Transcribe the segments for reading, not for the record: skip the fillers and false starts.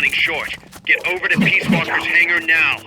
running short. Get over to Peace Walker's hangar now.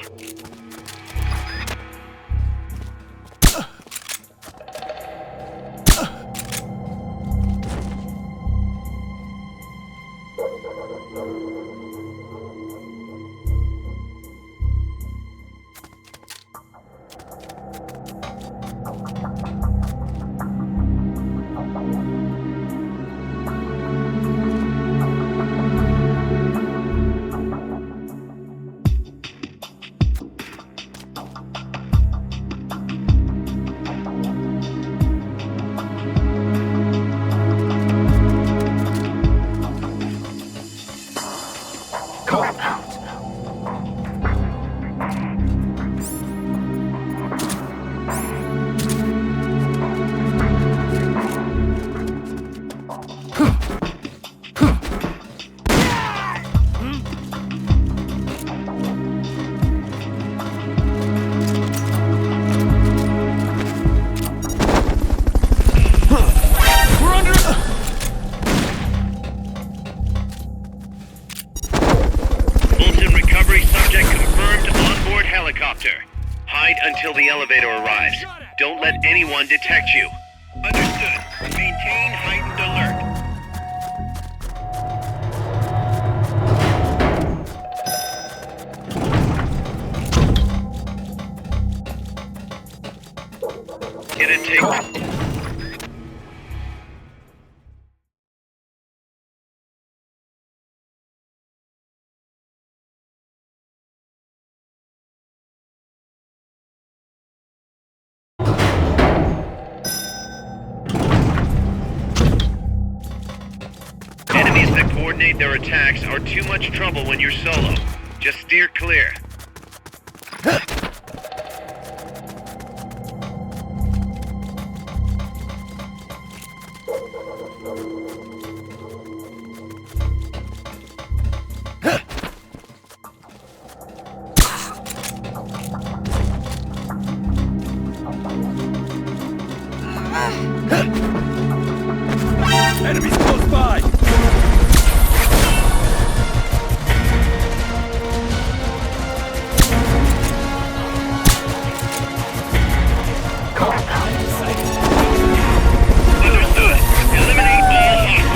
Helicopter. Hide until the elevator arrives. Don't let anyone detect you. Understood. Maintain heightened alert. Get a take. Enemies that coordinate their attacks are too much trouble when you're solo. Just steer clear. Enemies close by! Understood. Eliminate all hostiles.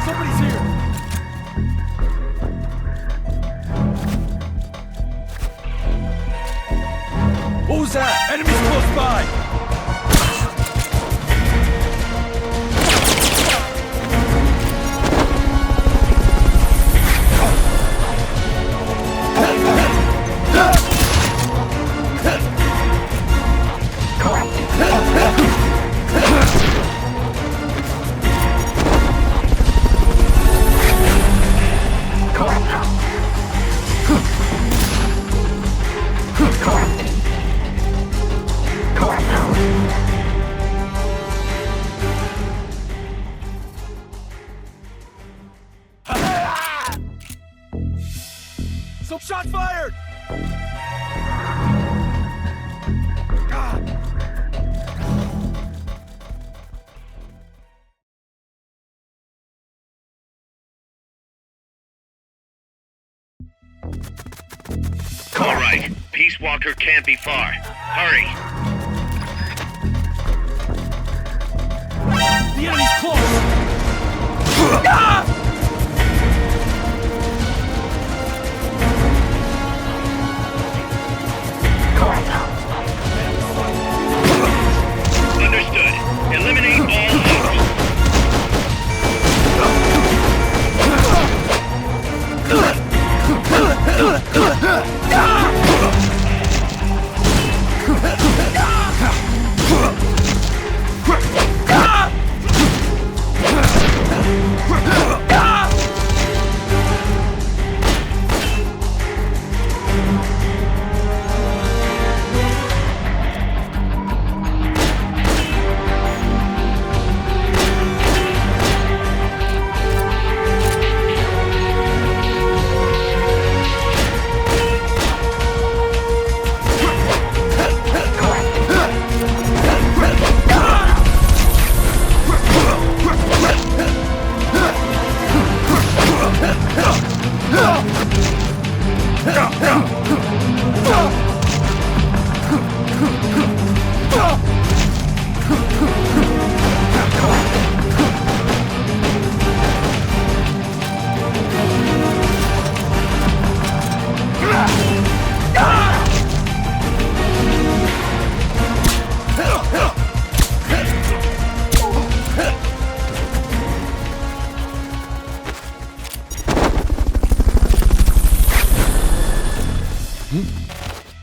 Somebody's here! What was that? Enemies close by! Some shots fired! All right, Peace Walker can't be far. Hurry. The enemy's close! Ah! Understood. Eliminate all others.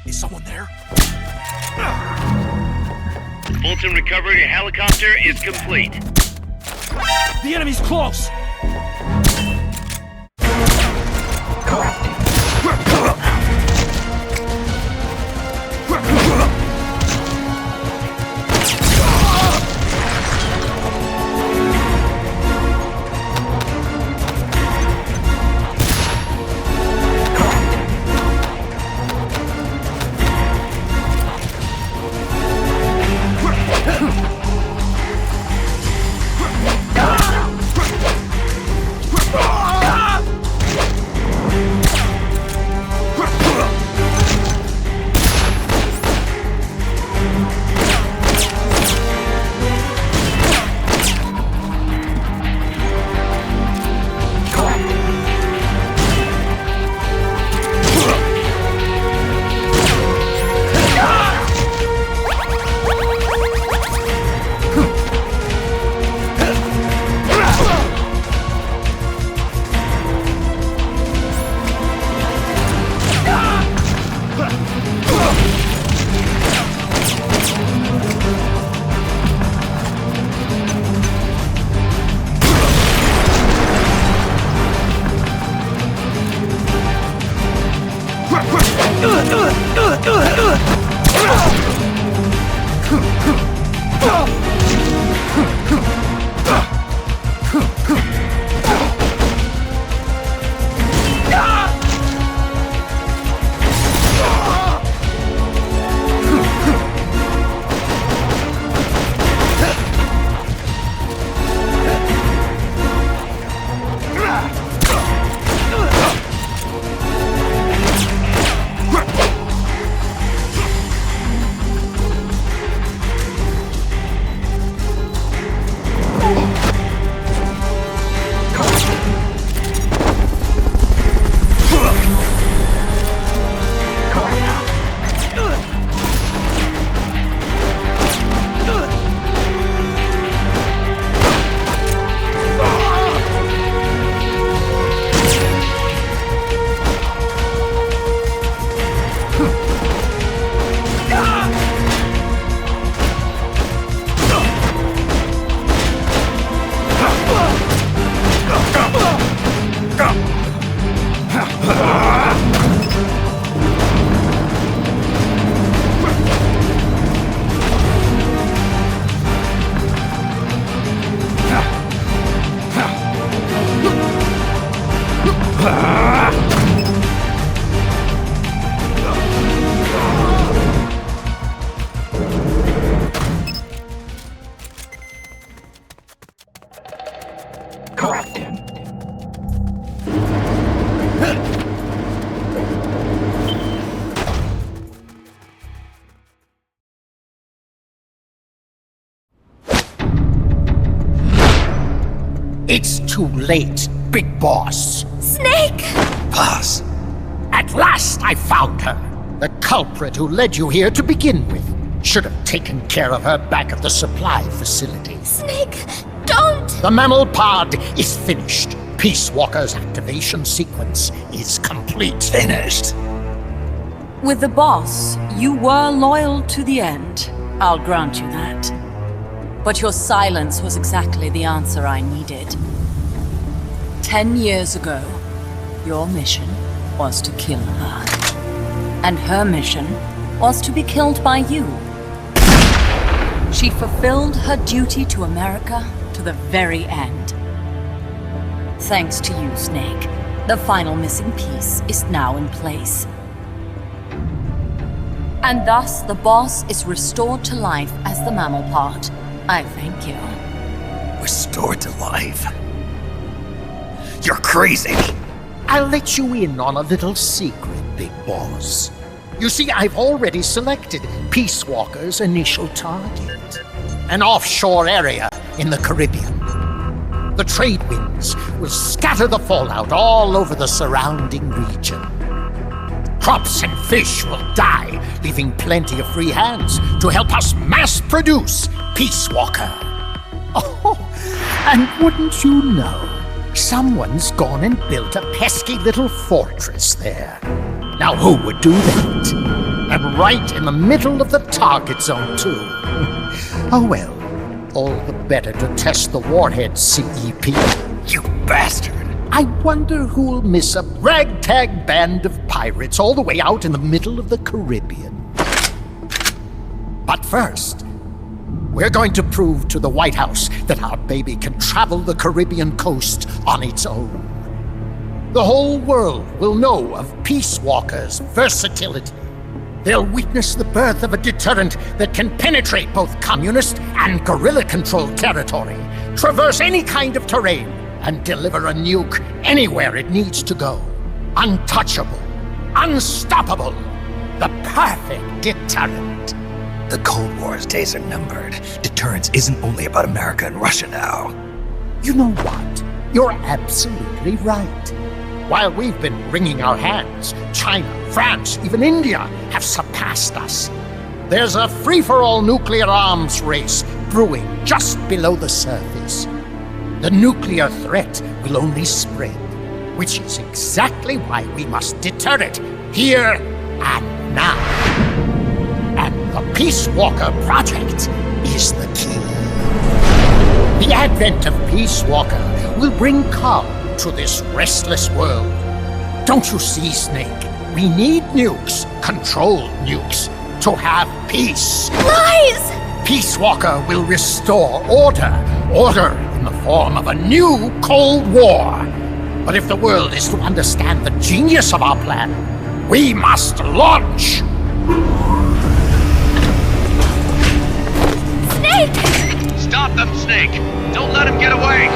Is someone there? Fulton recovery helicopter is complete. The enemy's close! too late, Big Boss. Snake! Boss. At last I found her. The culprit who led you here to begin with. Should have taken care of her back at the supply facility. Snake, don't! The mammal pod is finished. Peace Walker's activation sequence is complete. Finished. With the boss, you were loyal to the end. I'll grant you that. But your silence was exactly the answer I needed. 10 years ago, your mission was to kill her. And her mission was to be killed by you. She fulfilled her duty to America to the very end. Thanks to you, Snake, the final missing piece is now in place. And thus, the boss is restored to life as the mammal pod. I thank you. Restored to life. You're crazy. I'll let you in on a little secret, Big Boss. You see, I've already selected Peace Walker's initial target. An offshore area in the Caribbean. The trade winds will scatter the fallout all over the surrounding region. Crops and fish will die, leaving plenty of free hands to help us mass produce Peace Walker. Oh, and wouldn't you know, someone's gone and built a pesky little fortress there. Now who would do that? And right in the middle of the target zone, too. Oh well, all the better to test the warhead, CEP. You bastard. I wonder who'll miss a ragtag band of pirates all the way out in the middle of the Caribbean. But first, we're going to prove to the White House that our baby can travel the Caribbean coast on its own. The whole world will know of Peace Walker's versatility. They'll witness the birth of a deterrent that can penetrate both communist and guerrilla-controlled territory, traverse any kind of terrain, and deliver a nuke anywhere it needs to go. Untouchable, unstoppable, the perfect deterrent. The Cold War's days are numbered. Deterrence isn't only about America and Russia now. You know what? You're absolutely right. While we've been wringing our hands, China, France, even India have surpassed us. There's a free-for-all nuclear arms race brewing just below the surface. The nuclear threat will only spread, which is exactly why we must deter it here and now. And the Peace Walker Project is the key. The advent of Peace Walker will bring calm to this restless world. Don't you see, Snake? We need nukes, controlled nukes, to have peace. Lies! Peace Walker will restore order. Order in the form of a new Cold War. But if the world is to understand the genius of our plan, we must launch! Snake! Stop them, Snake! Don't let him get away!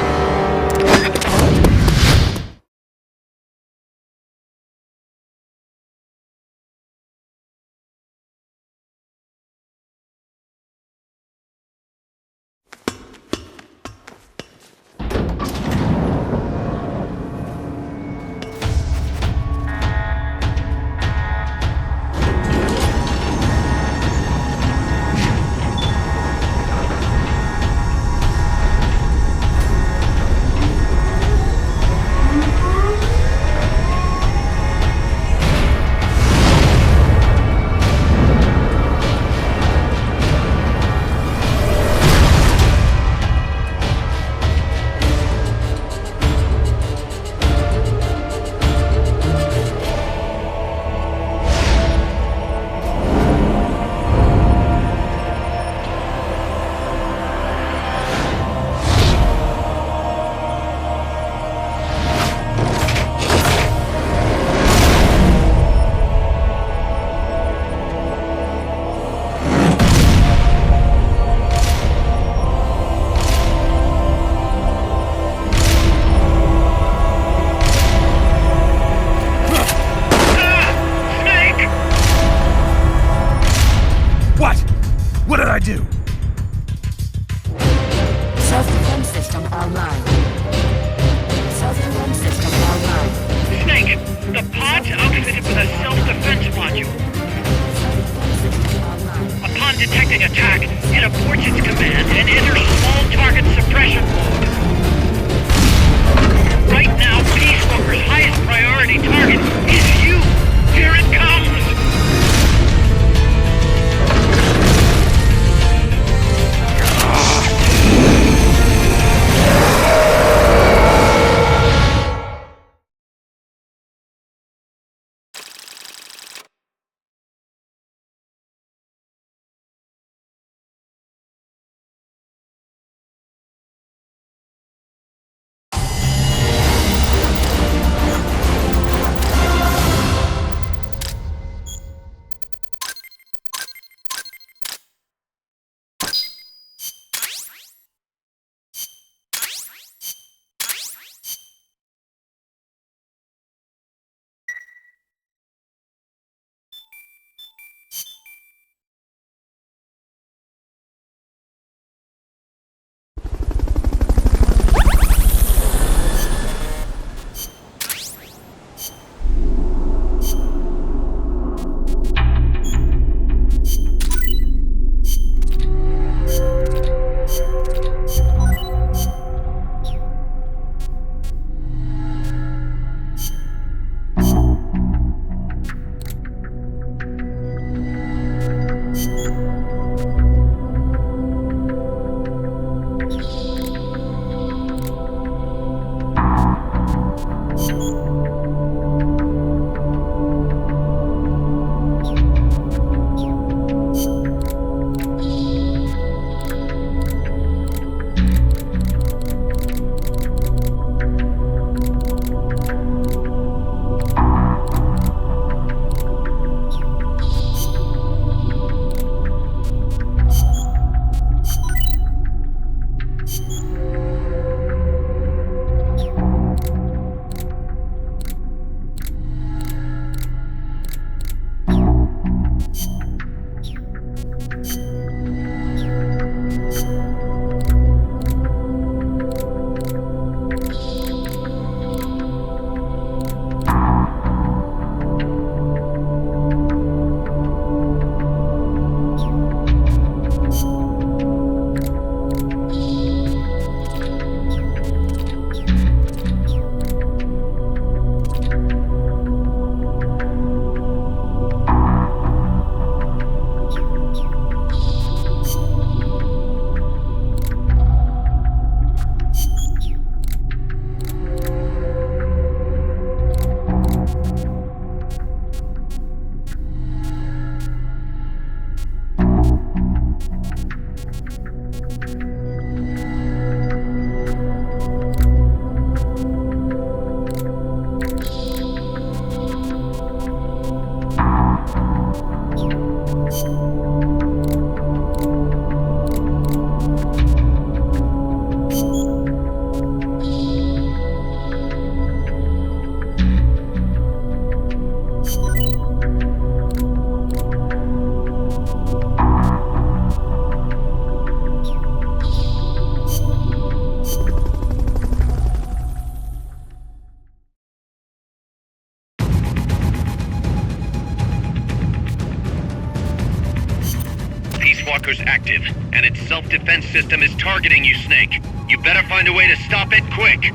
Walker's active, and its self-defense system is targeting you, Snake. You better find a way to stop it quick!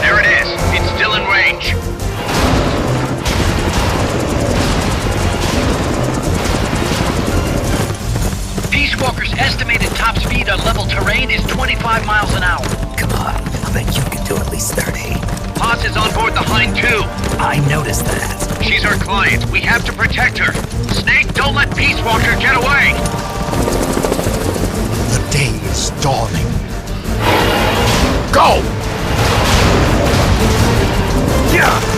There it is. It's still in range. Peace Walker's estimated top speed on level terrain is 25 miles an hour. Come on, I bet you can do at least 30. Haas is on board the Hind too. I noticed that. She's our client. We have to protect her. Snake, don't let Peace Walker get away. The day is dawning. Go! Yeah!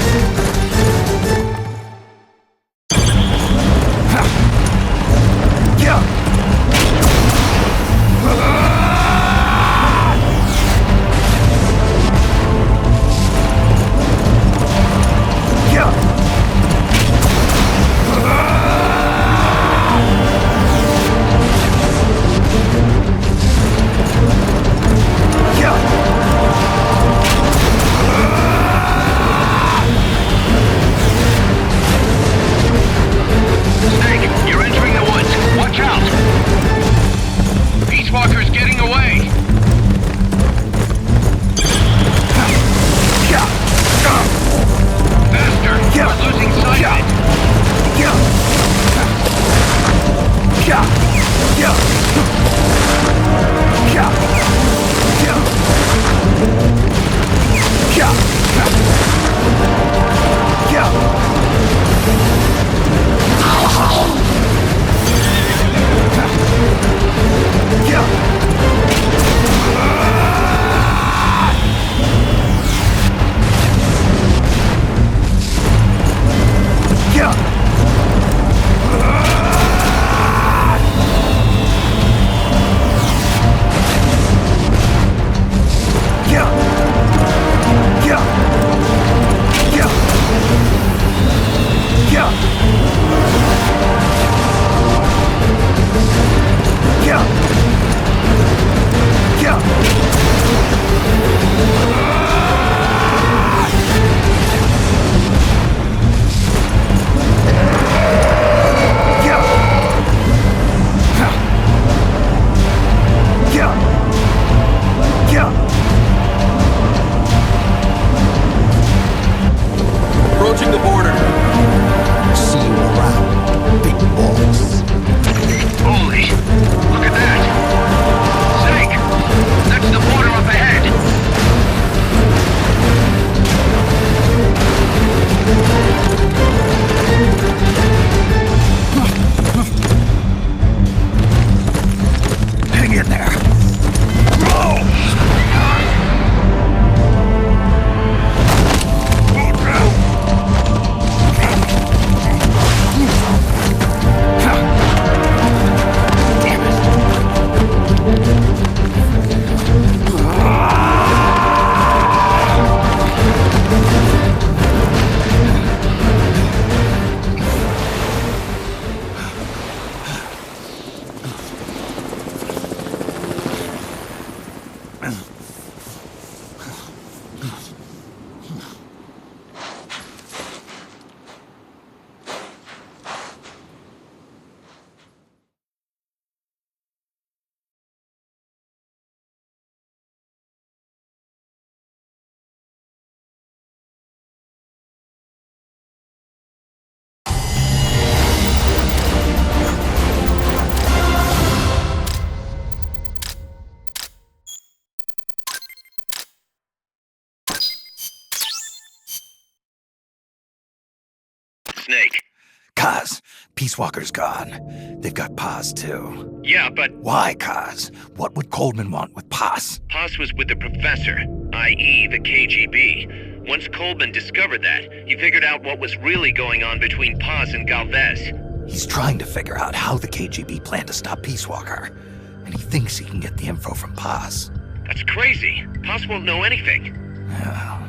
Kaz, Peace Walker's gone. They've got Paz, too. Yeah, but Why, Kaz? What would Coleman want with Paz? Paz was with the professor, i.e. the KGB. Once Coleman discovered that, he figured out what was really going on between Paz and Galvez. He's trying to figure out how the KGB plan to stop Peace Walker. And he thinks he can get the info from Paz. That's crazy. Paz won't know anything. Well,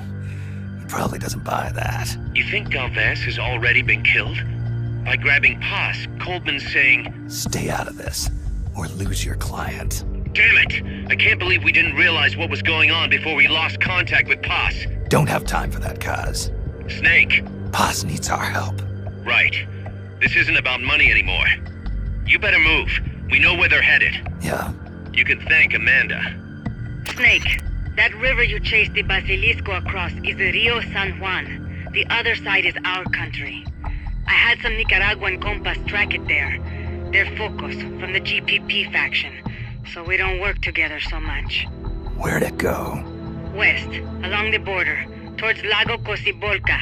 he probably doesn't buy that. You think Galvez has already been killed? By grabbing Paz, Coleman's saying, Stay out of this, or lose your client. damn it! I can't believe we didn't realize what was going on before we lost contact with Paz. Don't have time for that, Kaz. Snake. Paz needs our help. Right. This isn't about money anymore. You better move. We know where they're headed. Yeah, You can thank Amanda. Snake, that river you chased the Basilisco across is the Rio San Juan. The other side is our country. I had some Nicaraguan compas track it there. They're Focos, from the GPP faction, so we don't work together so much. where'd it go? West, along the border, towards Lago Cocibolca.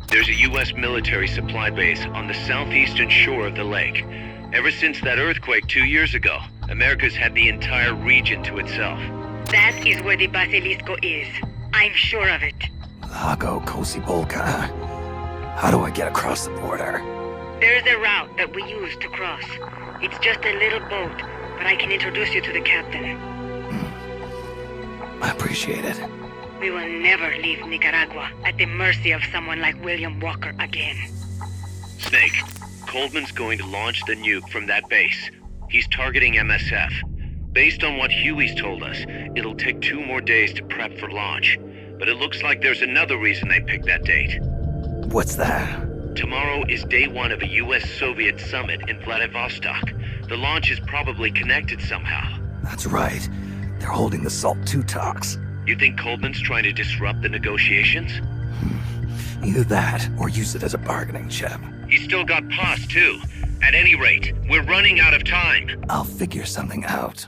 There's a U.S. military supply base on the southeastern shore of the lake. Ever since that earthquake 2 years ago, America's had the entire region to itself. That is where the Basilisco is. I'm sure of it. Lago Cocibolca. How do I get across the border? There's a route that we use to cross. It's just a little boat, but I can introduce you to the captain. I appreciate it. We will never leave Nicaragua at the mercy of someone like William Walker again. Snake, Coleman's going to launch the nuke from that base. He's targeting MSF. Based on what Huey's told us, it'll take 2 more days to prep for launch. But it looks like there's another reason they picked that date. What's that? Tomorrow is day 1 of a US-Soviet summit in Vladivostok. The launch is probably connected somehow. That's right. They're holding the SALT II talks. You think Coleman's trying to disrupt the negotiations? Either that, or use it as a bargaining chip. He's still got Paz, too. At any rate, we're running out of time. I'll figure something out.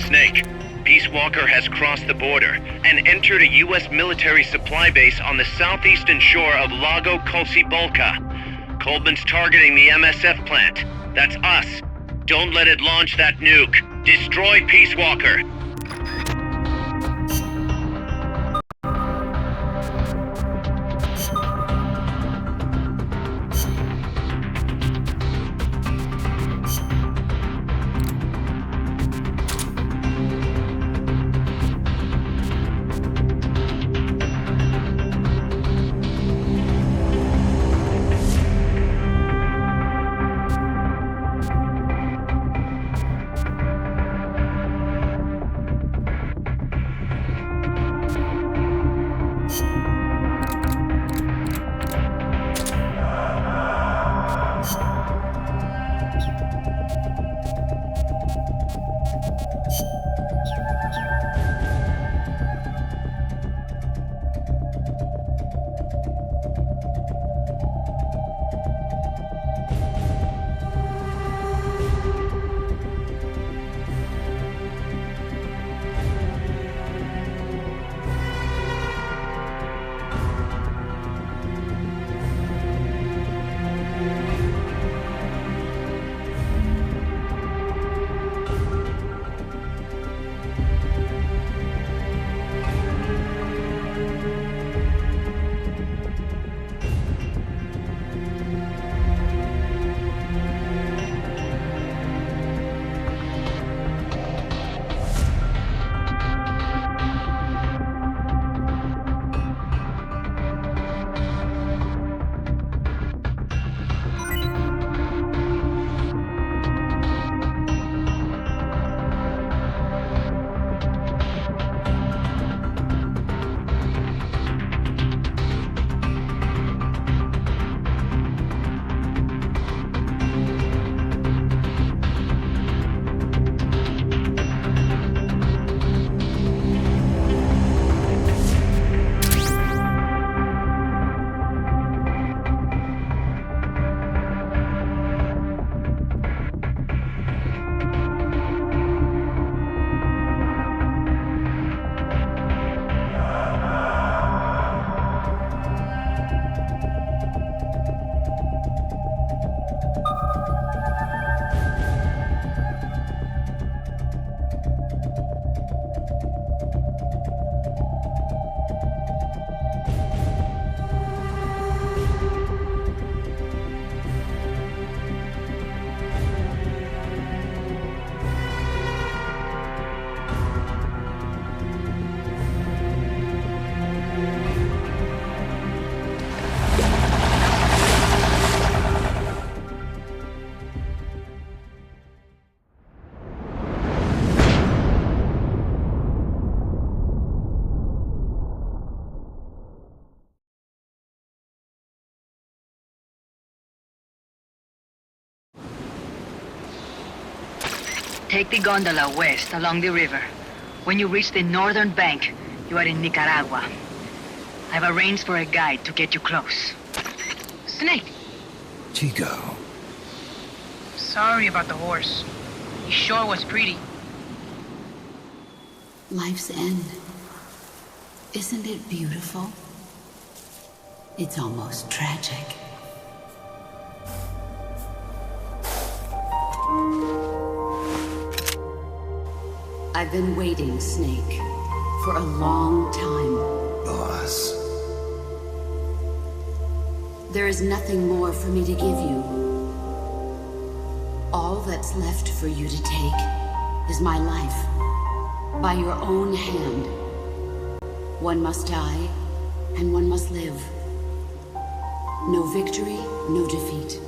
Snake, Peace Walker has crossed the border and entered a U.S. military supply base on the southeastern shore of Lago Cocibolca. Coleman's targeting the MSF plant. That's us. Don't let it launch that nuke. Destroy Peace Walker. Take the gondola west along the river. When you reach the northern bank, you are in Nicaragua. I've arranged for a guide to get you close. Snake! Chico. Sorry about the horse. He sure was pretty. Life's end. Isn't it beautiful? It's almost tragic. I've been waiting, Snake, for a long time. Boss. There is nothing more for me to give you. All that's left for you to take is my life, by your own hand. One must die, and one must live. No victory, no defeat.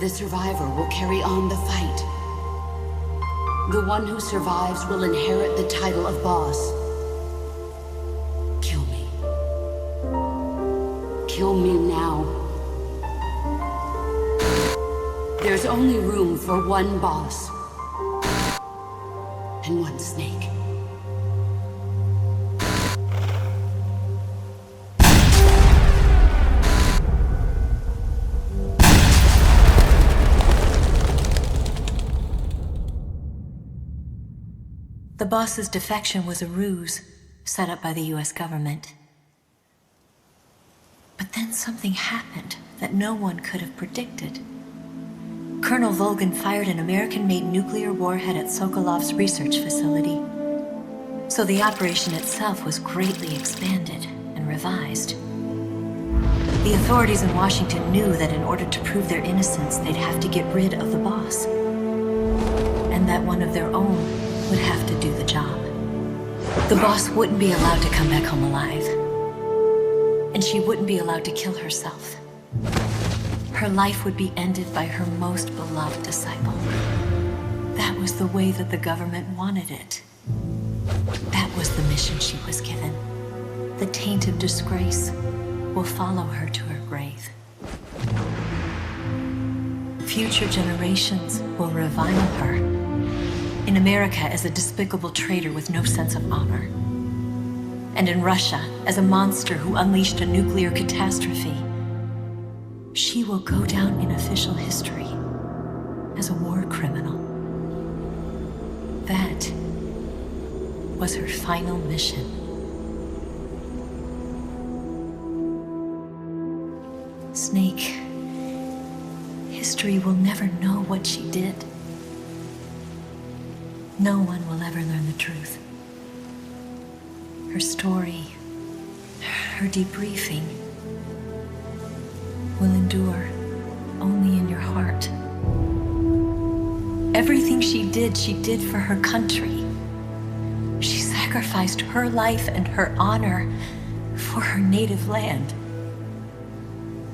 The survivor will carry on the fight. The one who survives will inherit the title of boss. Kill me. Kill me now. There's only room for one boss. And one snake. The boss's defection was a ruse set up by the US government. But then something happened that no one could have predicted. Colonel Volgin fired an American-made nuclear warhead at Sokolov's research facility. So the operation itself was greatly expanded and revised. The authorities in Washington knew that in order to prove their innocence, they'd have to get rid of the boss. And that one of their own would have to do the job. The boss wouldn't be allowed to come back home alive. And she wouldn't be allowed to kill herself. Her life would be ended by her most beloved disciple. That was the way that the government wanted it. That was the mission she was given. The taint of disgrace will follow her to her grave. Future generations will revile her. In America as a despicable traitor with no sense of honor. And in Russia as a monster who unleashed a nuclear catastrophe. She will go down in official history as a war criminal. That was her final mission. Snake, history will never know what she did. No one will ever learn the truth. Her story, her debriefing, will endure only in your heart. Everything she did for her country. She sacrificed her life and her honor for her native land.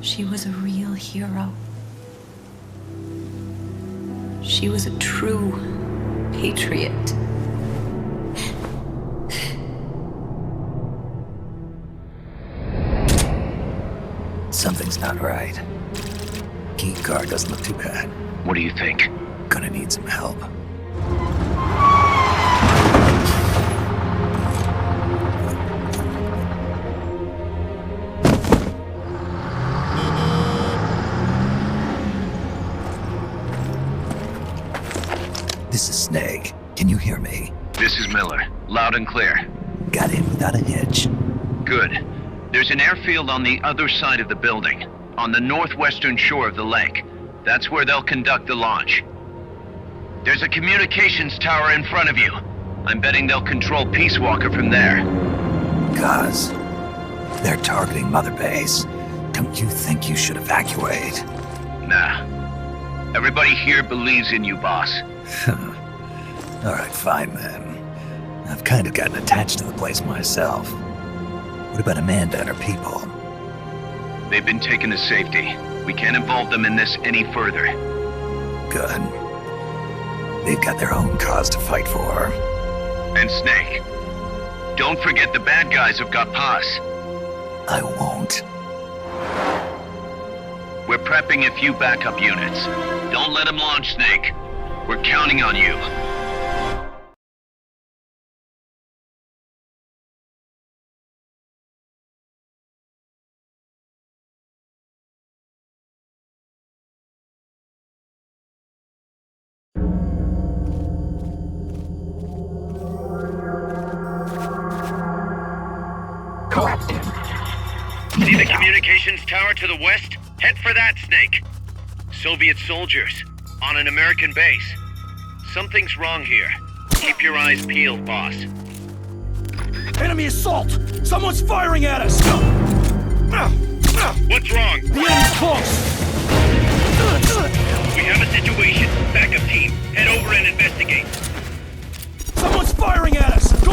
She was a real hero. She was a true patriot. Something's not right. Key card doesn't look too bad. What do you think? Gonna need some help. This is Snake. Can you hear me? This is Miller. Loud and clear. Got in without a hitch. Good. There's an airfield on the other side of the building, on the northwestern shore of the lake. That's where they'll conduct the launch. There's a communications tower in front of you. I'm betting they'll control Peace Walker from there. Cuz, they're targeting Mother Base. Don't you think you should evacuate? Nah. Everybody here believes in you, boss. Alright, fine then. I've kind of gotten attached to the place myself. What about Amanda and her people? They've been taken to safety. We can't involve them in this any further. Good. They've got their own cause to fight for. And Snake. Don't forget the bad guys have got Paz. I won't. We're prepping a few backup units. Don't let them launch, Snake. We're counting on you. See the communications tower to the west? Head for that, Snake. Soviet soldiers on an American base. Something's wrong here. Keep your eyes peeled, boss. Enemy assault! Someone's firing at us! What's wrong? The enemy's close! We have a situation. Backup team, head over and investigate. Someone's firing at us! Go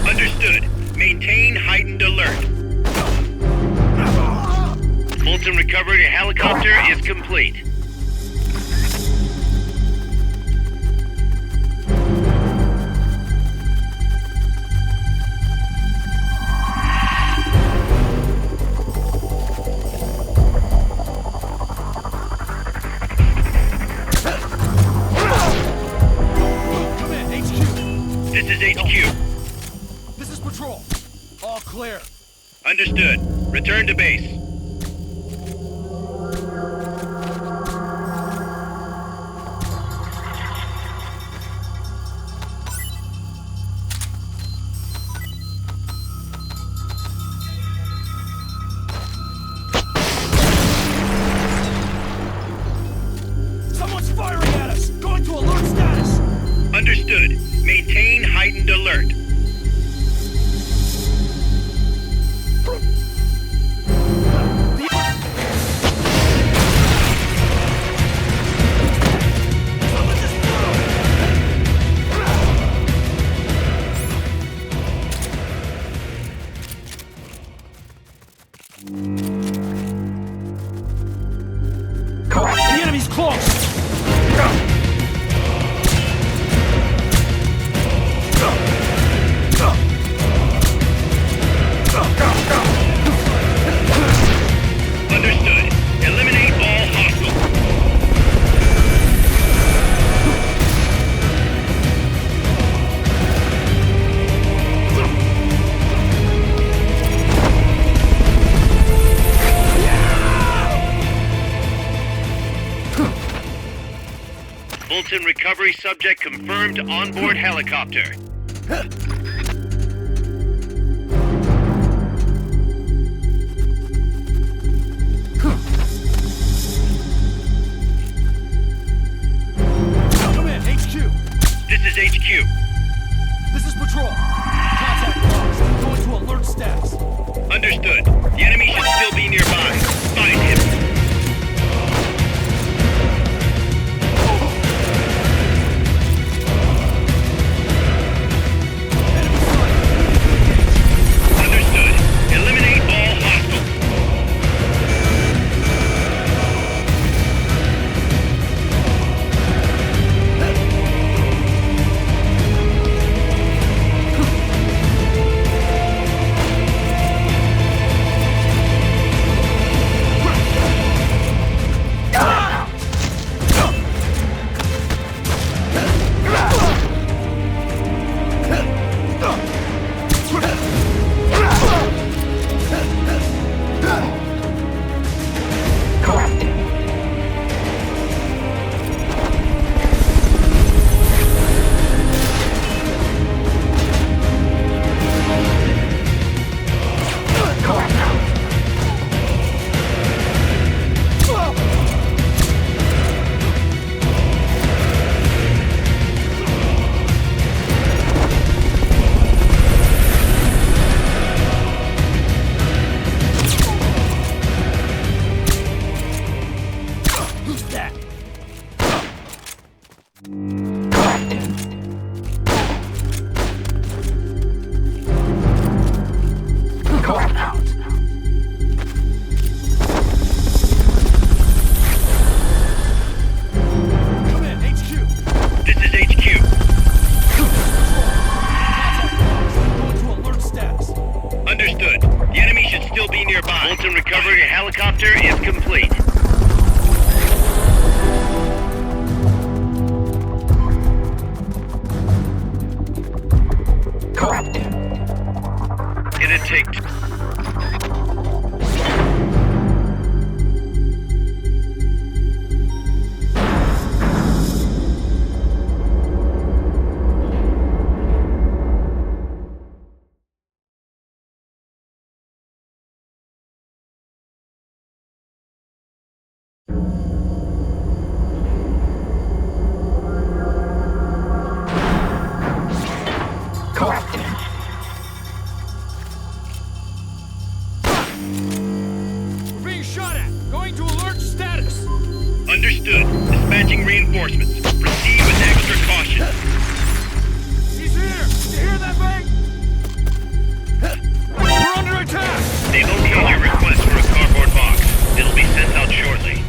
Understood. Maintain heightened alert. Fulton recovery helicopter is complete. Come in, HQ! This is HQ. This is patrol. All clear. Understood. Return to base. Someone's firing at us! Going to alert status! Understood. Maintain heightened alert. The enemy's close! Understood. Eliminate all hostiles. Fulton recovery subject confirmed onboard helicopter. Come in, HQ! This is HQ. This is patrol. Contact lost. Going to alert status. Understood. The enemy should still be nearby. Find him. Understood. Eliminate all hostiles. Who's that? Come in, HQ! This is HQ. Going to alert status. Understood. The enemy should still be nearby. Fulton recovery helicopter is complete. Understood. Dispatching reinforcements. Proceed with extra caution. He's here! You hear that bang? We're under attack! They've okayed your request for a cardboard box. It'll be sent out shortly.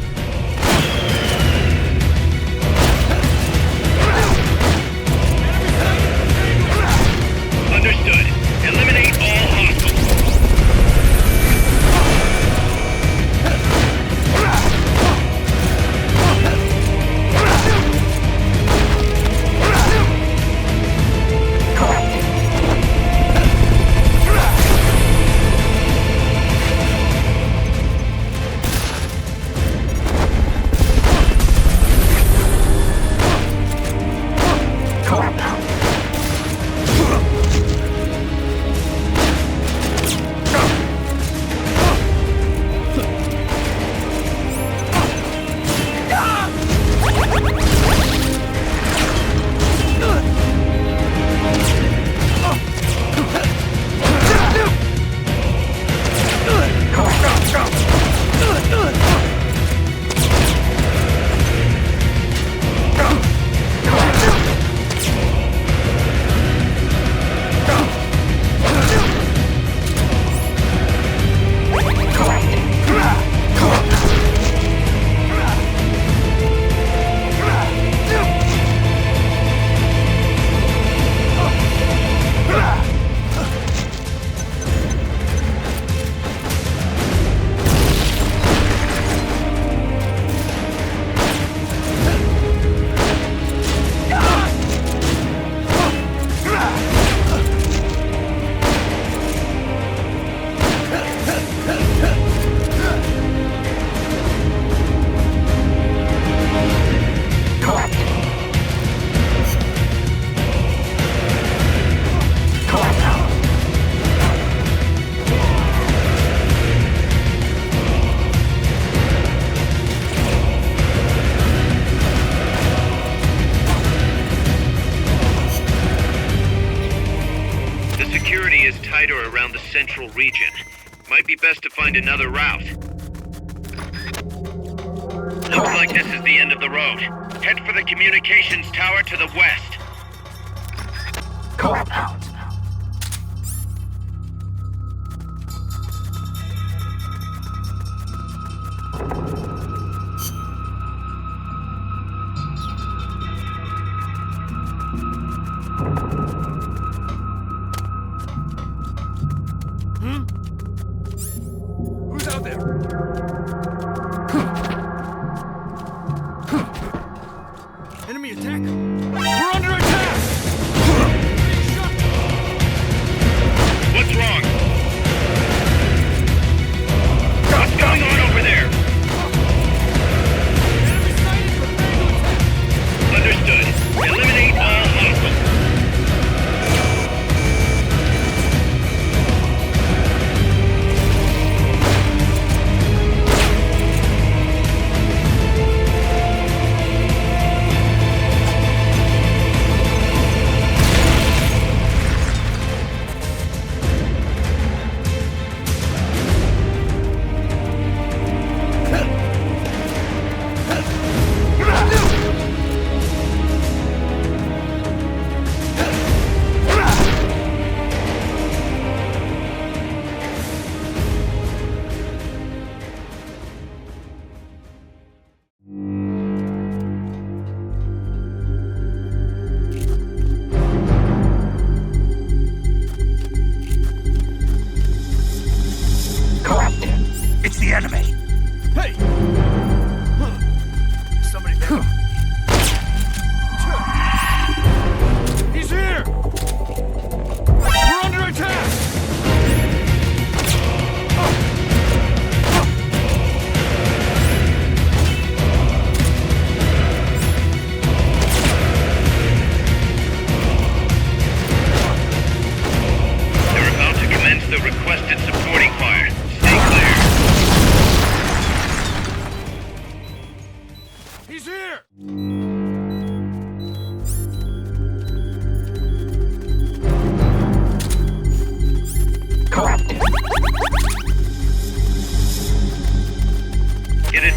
Understood. Eliminate all hostiles. Tighter around the central region. Might be best to find another route. Looks like this is the end of the road. Head for the communications tower to the west. Call out. Who's out there? Enemy attack! We're under attack! What's wrong? What's going on over there? Enemy sighted! Prepare to attack! Understood. Eliminate all hostiles. It's the enemy. Hey! Somebody there. He's here! We're under attack! They're about to commence the requested supporting fire. Stay clear. He's here! Get it.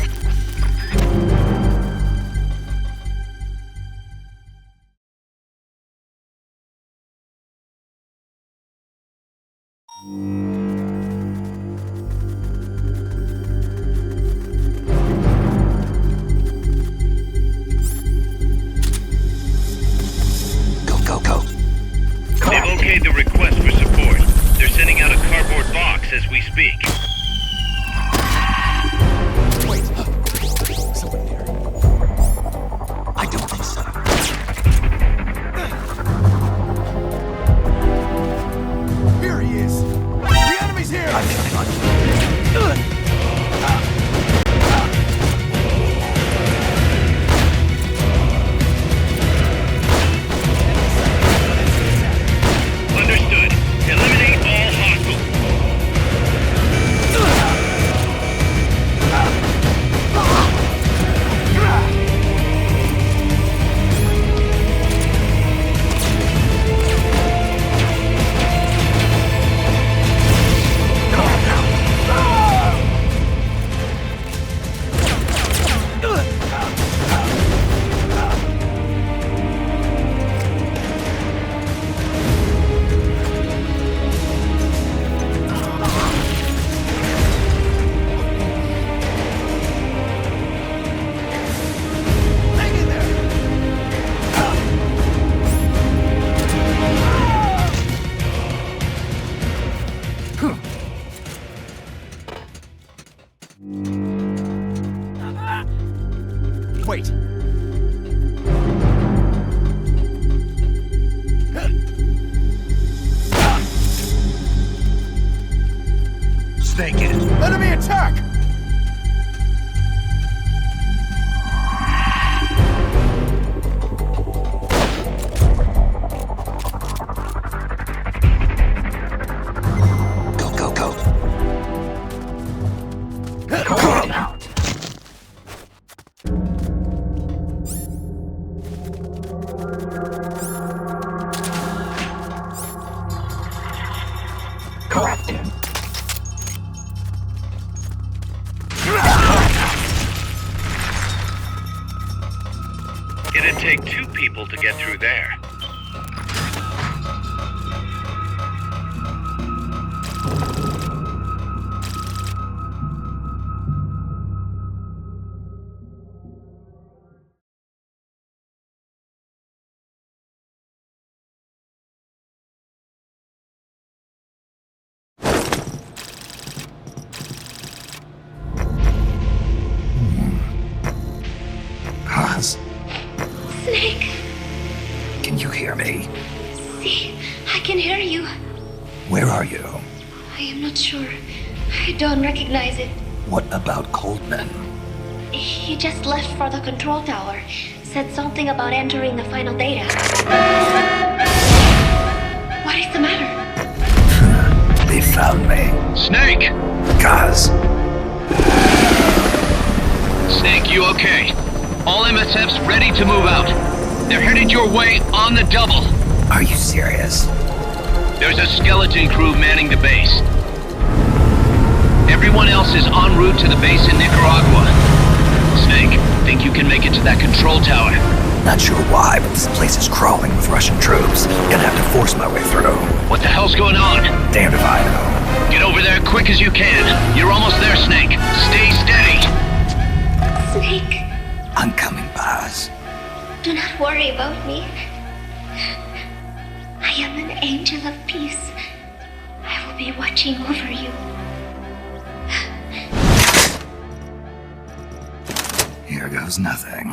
Wait. Snake in. Enemy attack! Go, go, go. Correct him. It'd take 2 people to get through there. Pause. Snake, Can you hear me? see, I can hear you. Where are you? I am not sure. I don't recognize it. What about Coldman? He just left for the control tower. Said something about entering the final data. What is the matter? They found me. Snake! Guys, Snake, you okay? All MSF's ready to move out. They're headed your way on the double. are you serious? There's a skeleton crew manning the base. Everyone else is en route to the base in Nicaragua. Snake, think you can make it to that control tower? Not sure why, but this place is crawling with Russian troops. Gonna have to force my way through. What the hell's going on? Damned if I know. Get over there quick as you can. You're almost there, Snake. Stay steady. Snake, I'm coming, Paz. do not worry about me. I am an angel of peace. I will be watching over you. Here goes nothing.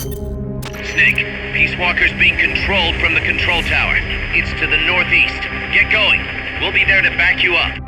Snake, Peace Walker's being controlled from the control tower. It's to the northeast. Get going. We'll be there to back you up.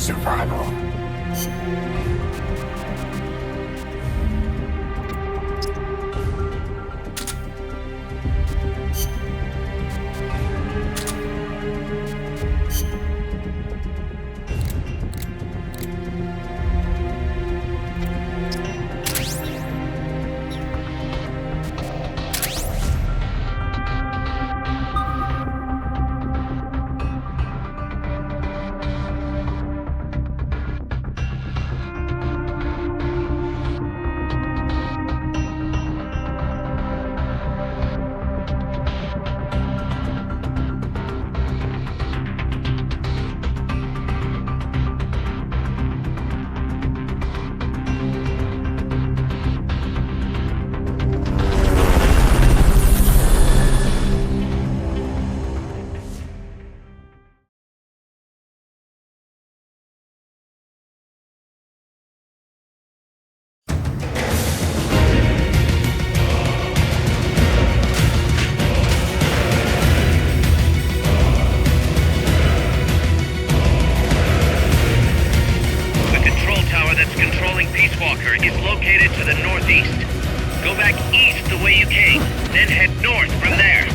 survival. The control tower that's controlling Peace Walker is located to the northeast. Go back east the way you came, then head north from there.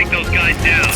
take those guys down.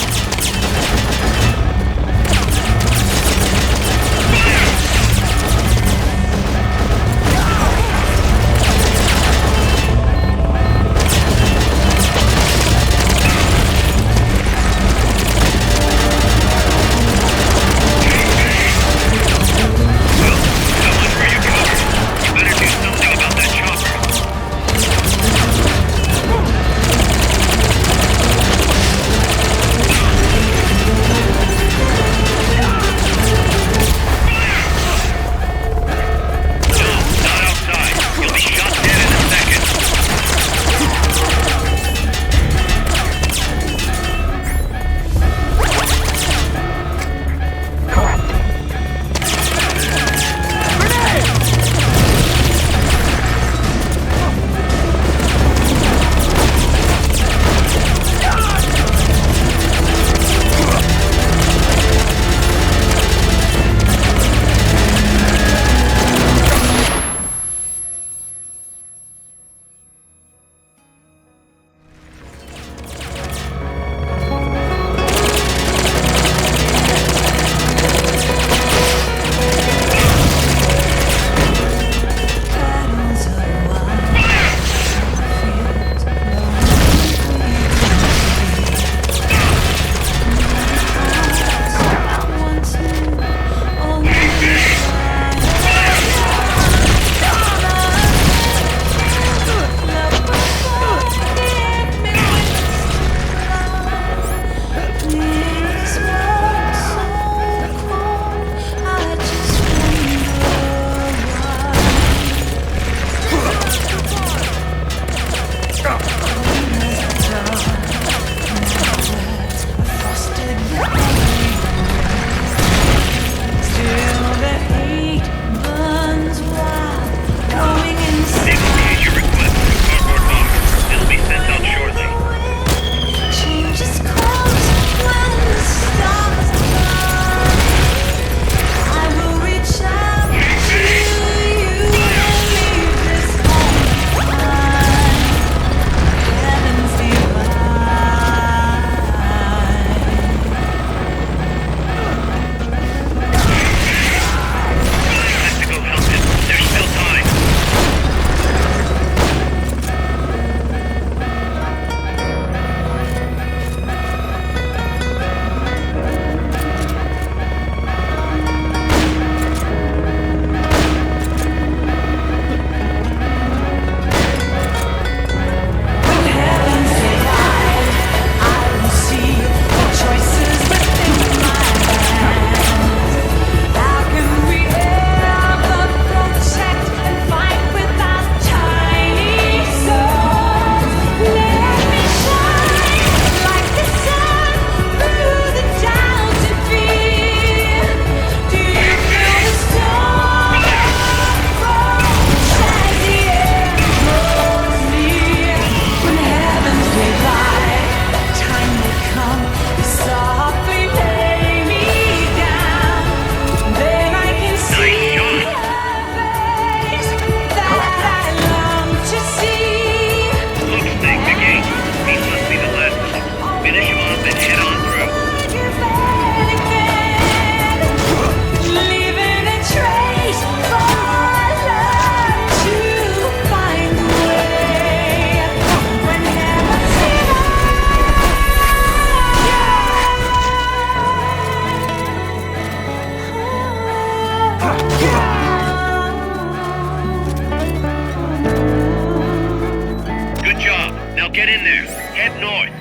Get in there. Head north.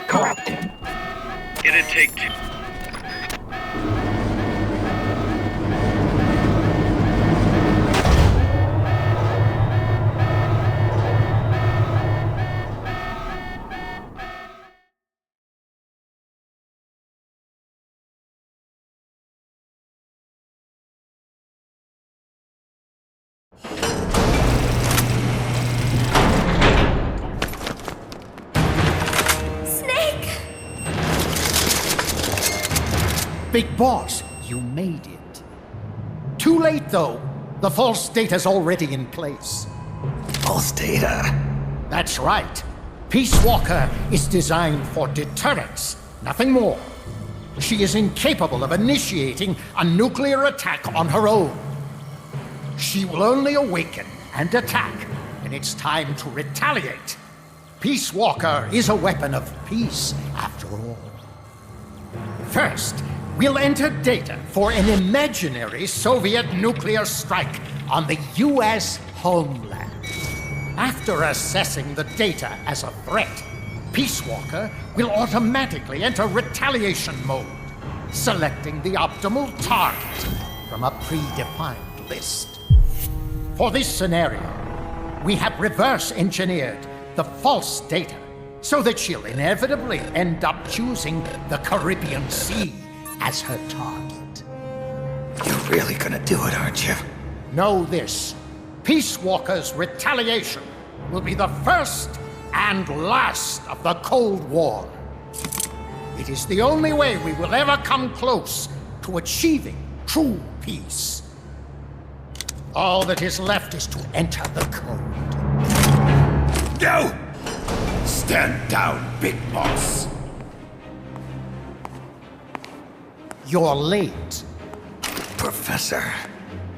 Correct. It'd take two. Big Boss, you made it. Too late, though. The false data's already in place. False data? That's right. Peace Walker is designed for deterrence, nothing more. She is incapable of initiating a nuclear attack on her own. She will only awaken and attack when it's time to retaliate. Peace Walker is a weapon of peace, after all. First, we'll enter data for an imaginary Soviet nuclear strike on the US homeland. After assessing the data as a threat, Peace Walker will automatically enter retaliation mode, selecting the optimal target from a predefined list. For this scenario, we have reverse engineered the false data so that she'll inevitably end up choosing the Caribbean Sea as her target. You're really gonna do it, aren't you? Know this. Peace Walker's retaliation will be the first and last of the Cold War. It is the only way we will ever come close to achieving true peace. All that is left is to enter the code. No! Stand down, Big Boss. You're late. Professor.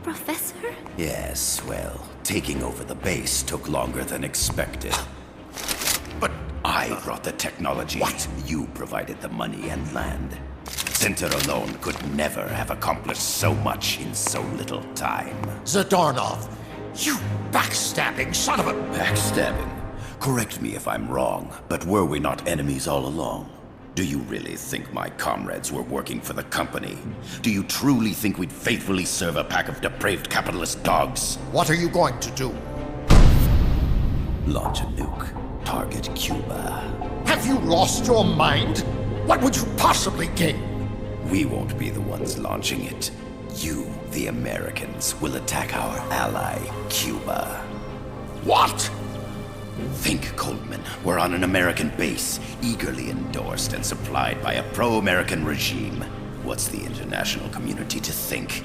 Professor? Yes, well, taking over the base took longer than expected. But I brought the technology. What? You provided the money and land. Center alone could never have accomplished so much in so little time. Zadornov, you backstabbing son of a... Backstabbing? Correct me if I'm wrong, but were we not enemies all along? Do you really think my comrades were working for the company? Do you truly think we'd faithfully serve a pack of depraved capitalist dogs? What are you going to do? Launch a nuke. Target Cuba. Have you lost your mind? What would you possibly gain? We won't be the ones launching it. You, the Americans, will attack our ally, Cuba. What? Think, Coldman. We're on an American base, eagerly endorsed and supplied by a pro-American regime. What's the international community to think?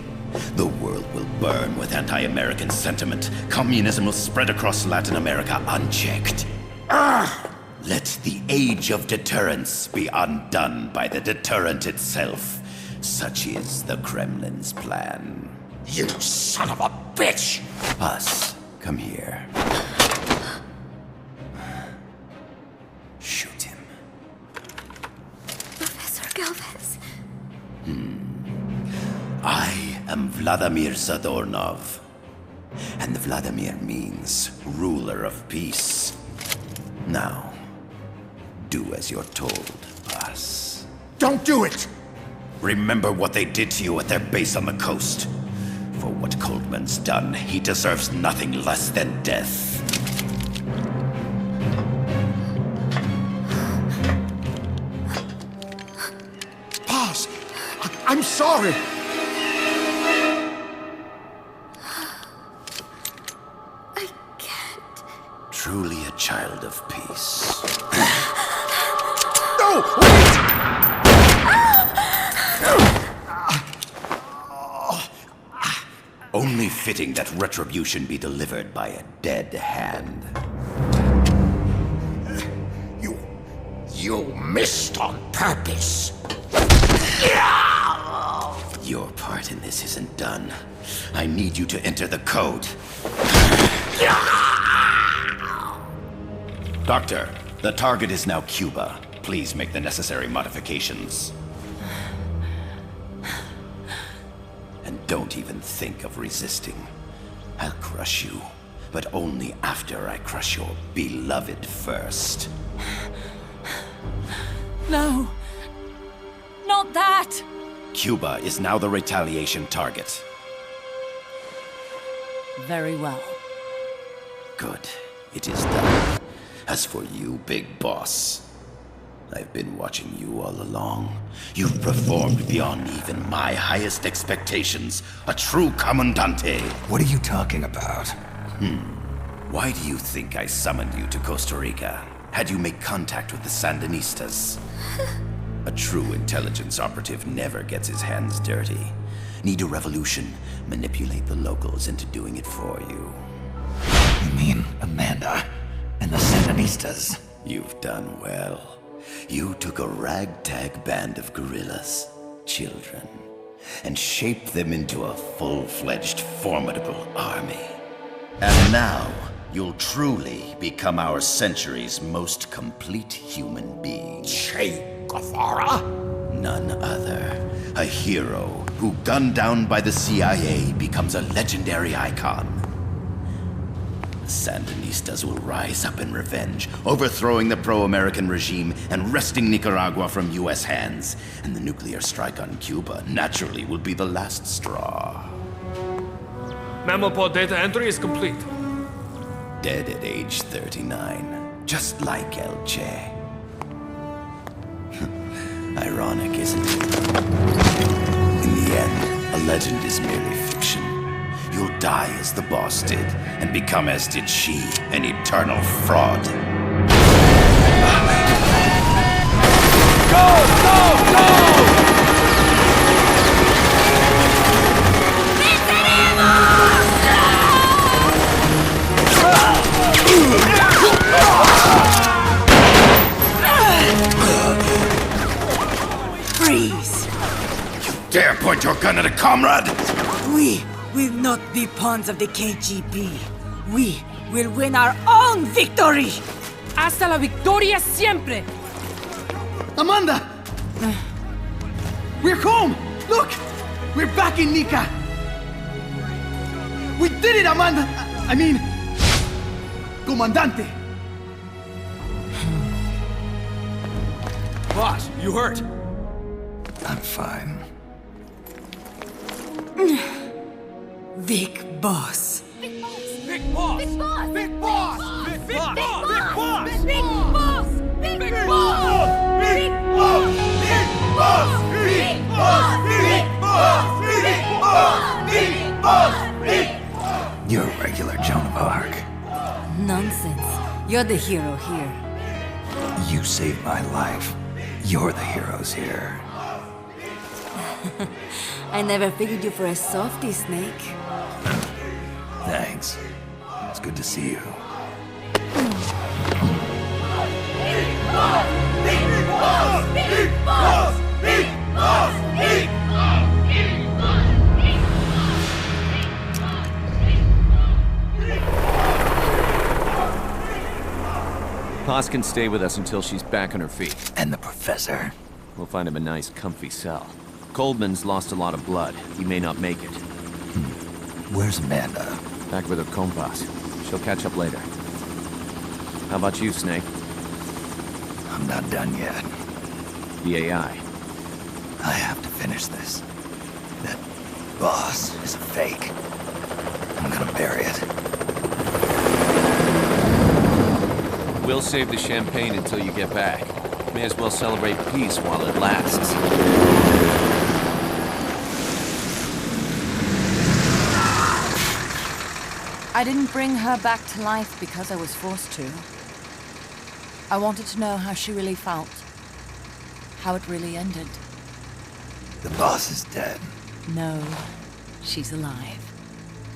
The world will burn with anti-American sentiment. Communism will spread across Latin America unchecked. Let the age of deterrence be undone by the deterrent itself. Such is the Kremlin's plan. You son of a bitch! Us, come here. Shoot him. Professor Galvez. I am Vladimir Zadornov. And Vladimir means ruler of peace. Now, do as you're told, boss. Don't do it! Remember what they did to you at their base on the coast. For what Coldman's done, he deserves nothing less than death. Boss, I'm sorry. I can't. Truly a child of peace. No! Wait! Only fitting that retribution be delivered by a dead hand. You missed on purpose. Your part in this isn't done. I need you to enter the code. Doctor, the target is now Cuba. Please make the necessary modifications. And don't even think of resisting. I'll crush you, but only after I crush your beloved first. No. Not that! Cuba is now the retaliation target. Very well. Good. It is done. As for you, Big Boss, I've been watching you all along. You've performed beyond even my highest expectations. A true Commandante. What are you talking about? Why do you think I summoned you to Costa Rica? Had you make contact with the Sandinistas? A true intelligence operative never gets his hands dirty. Need a revolution? Manipulate the locals into doing it for you. You mean Amanda? And the Sandinistas. You've done well. You took a ragtag band of guerrillas, children, and shaped them into a full-fledged, formidable army. And now, you'll truly become our century's most complete human being. Che Guevara? None other. A hero who, gunned down by the CIA, becomes a legendary icon. The Sandinistas will rise up in revenge, overthrowing the pro-American regime and wresting Nicaragua from US hands. And the nuclear strike on Cuba naturally will be the last straw. Mammopod data entry is complete. Dead at age 39, just like El Che. Ironic, isn't it? In the end, a legend is merely fiction. You'll die as the boss did, and become as did she, an eternal fraud. Freeze! Dare point your gun at a comrade? We will not be pawns of the KGB. We will win our own victory! Hasta la victoria siempre! Amanda! We're home! Look! We're back in Nika! We did it, Amanda! I mean... Comandante! Boss, you hurt? I'm fine. Big boss. Big boss! Big boss! Big boss! Big Big boss! boss! Big boss! Big Big boss! boss! Big boss! Big boss! Big boss! Big boss! Big boss! Big boss! Big boss! You're a regular Joan of Arc. Nonsense. You're the hero here. You saved my life. You're the heroes here. I never figured you for a softie, Snake. Thanks. It's good to see you. Paz can stay with us until she's back on her feet. And the professor? We'll find him a nice, comfy cell. Coldman's lost a lot of blood. He may not make it. Where's Amanda? Back with her compas. She'll catch up later. How about you, Snake? I'm not done yet. The AI. I have to finish this. That boss is a fake. I'm gonna bury it. We'll save the champagne until you get back. May as well celebrate peace while it lasts. I didn't bring her back to life because I was forced to. I wanted to know how she really felt. How it really ended. The boss is dead. No, she's alive.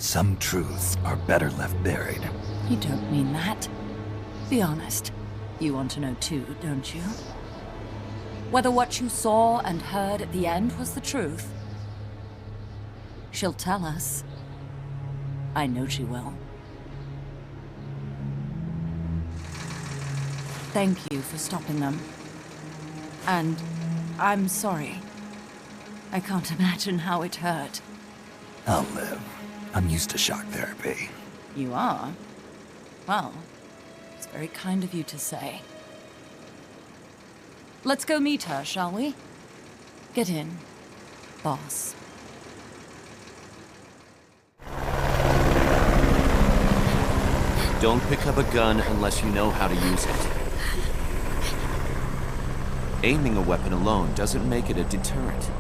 Some truths are better left buried. You don't mean that. Be honest. You want to know too, don't you? Whether what you saw and heard at the end was the truth. She'll tell us. I know she will. Thank you for stopping them. And I'm sorry. I can't imagine how it hurt. I'll live. I'm used to shock therapy. You are? Well, it's very kind of you to say. Let's go meet her, shall we? Get in, boss. Don't pick up a gun unless you know how to use it. Aiming a weapon alone doesn't make it a deterrent.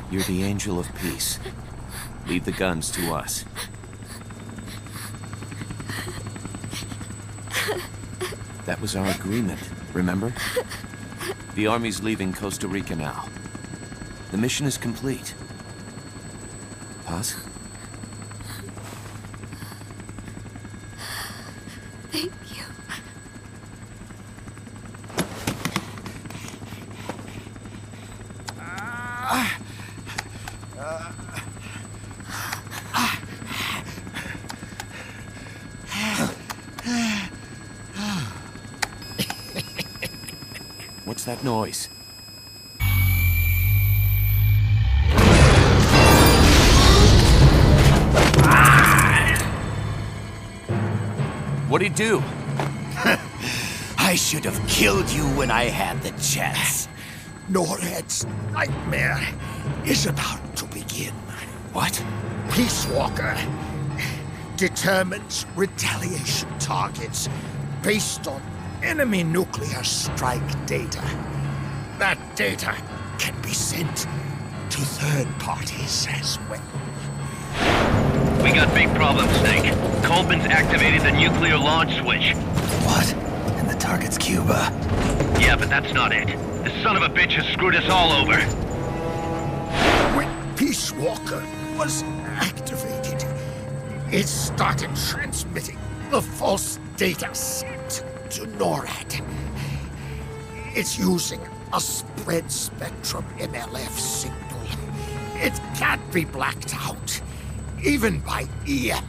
You're the angel of peace. Leave the guns to us. That was our agreement, remember? The army's leaving Costa Rica now. The mission is complete. Paz? Thank you. What's that noise? What'd he do? I should have killed you when I had the chance. NORAD's nightmare is about to begin. What? Peace Walker determines retaliation targets based on enemy nuclear strike data. That data can be sent to third parties as well. We got big problems, Snake. Coldman's activated the nuclear launch switch. What? And the target's Cuba. Yeah, but that's not it. The son of a bitch has screwed us all over. When Peace Walker was activated, it started transmitting the false data set to NORAD. It's using a spread spectrum MLF signal. It can't be blacked out, even by EMP.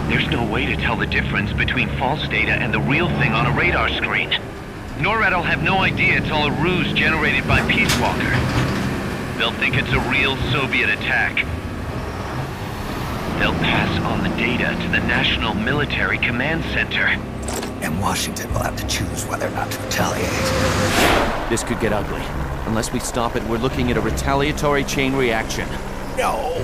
There's no way to tell the difference between false data and the real thing on a radar screen. NORAD will have no idea it's all a ruse generated by Peace Walker. They'll think it's a real Soviet attack. They'll pass on the data to the National Military Command Center. And Washington will have to choose whether or not to retaliate. This could get ugly. Unless we stop it, we're looking at a retaliatory chain reaction. No.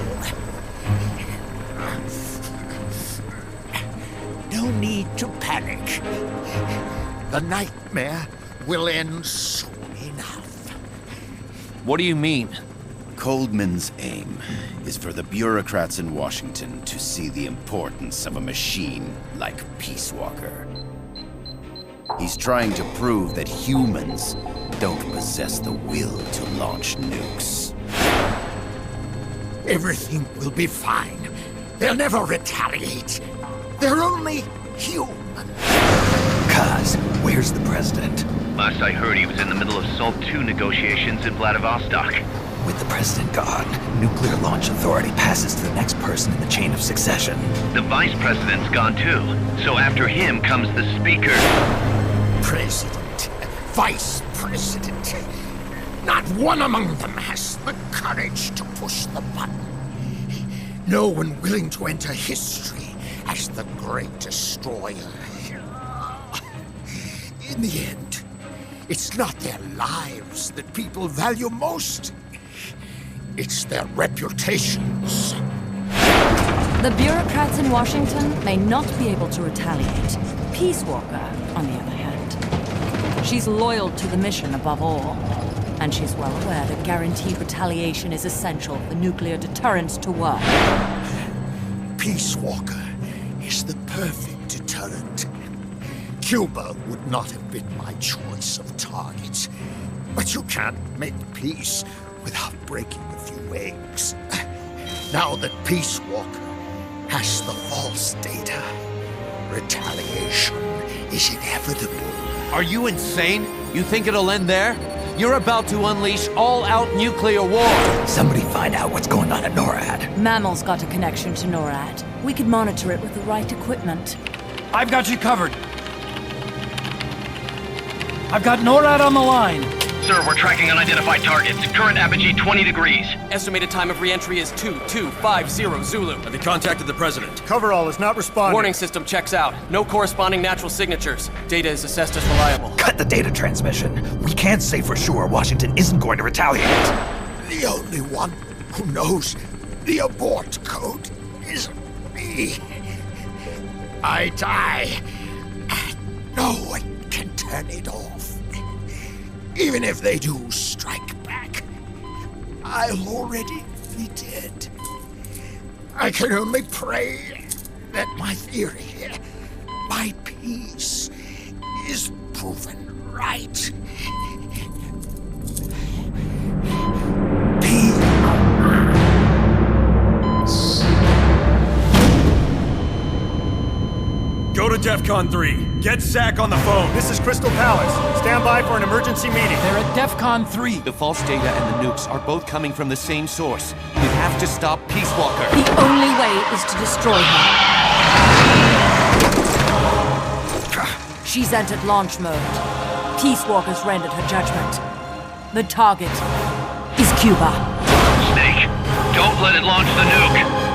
No need to panic. The nightmare will end soon enough. What do you mean? Coldman's aim is for the bureaucrats in Washington to see the importance of a machine like Peace Walker. He's trying to prove that humans don't possess the will to launch nukes. Everything will be fine. They'll never retaliate. They're only human. Kaz, where's the president? Last I heard, he was in the middle of SALT II negotiations in Vladivostok. With the president gone, Nuclear Launch Authority passes to the next person in the chain of succession. The vice president's gone too. So after him comes the speaker. President, vice president. Not one among them has the courage to push the button. No one willing to enter history as the great destroyer. In the end, it's not their lives that people value most. It's their reputations. The bureaucrats in Washington may not be able to retaliate. Peace Walker, on the other hand. She's loyal to the mission above all. And she's well aware that guaranteed retaliation is essential for nuclear deterrence to work. Peace Walker is the perfect deterrent. Cuba would not have been my choice of target. But you can't make peace without breaking a few eggs. Now that Peace Walker has the false data, retaliation is inevitable. Are you insane? You think it'll end there? You're about to unleash all-out nuclear war! Somebody find out what's going on at NORAD. Mammal's got a connection to NORAD. We could monitor it with the right equipment. I've got you covered. I've got NORAD on the line. Sir, we're tracking unidentified targets. Current apogee 20 degrees. Estimated time of re-entry is 2250 Zulu. Have you contacted the president? Coverall is not responding. Warning system checks out. No corresponding natural signatures. Data is assessed as reliable. Cut the data transmission. We can't say for sure Washington isn't going to retaliate. The only one who knows the abort code is me. I die, and no one can turn it off. Even if they do strike back, I'll already be dead. I can only pray that my theory, my peace, is proven right. Go to DEFCON 3. Get Zach on the phone. This is Crystal Palace. Stand by for an emergency meeting. They're at DEFCON 3. The false data and the nukes are both coming from the same source. We have to stop Peace Walker. The only way is to destroy her. She's entered launch mode. Peace Walker's rendered her judgment. The target is Cuba. Snake, don't let it launch the nuke.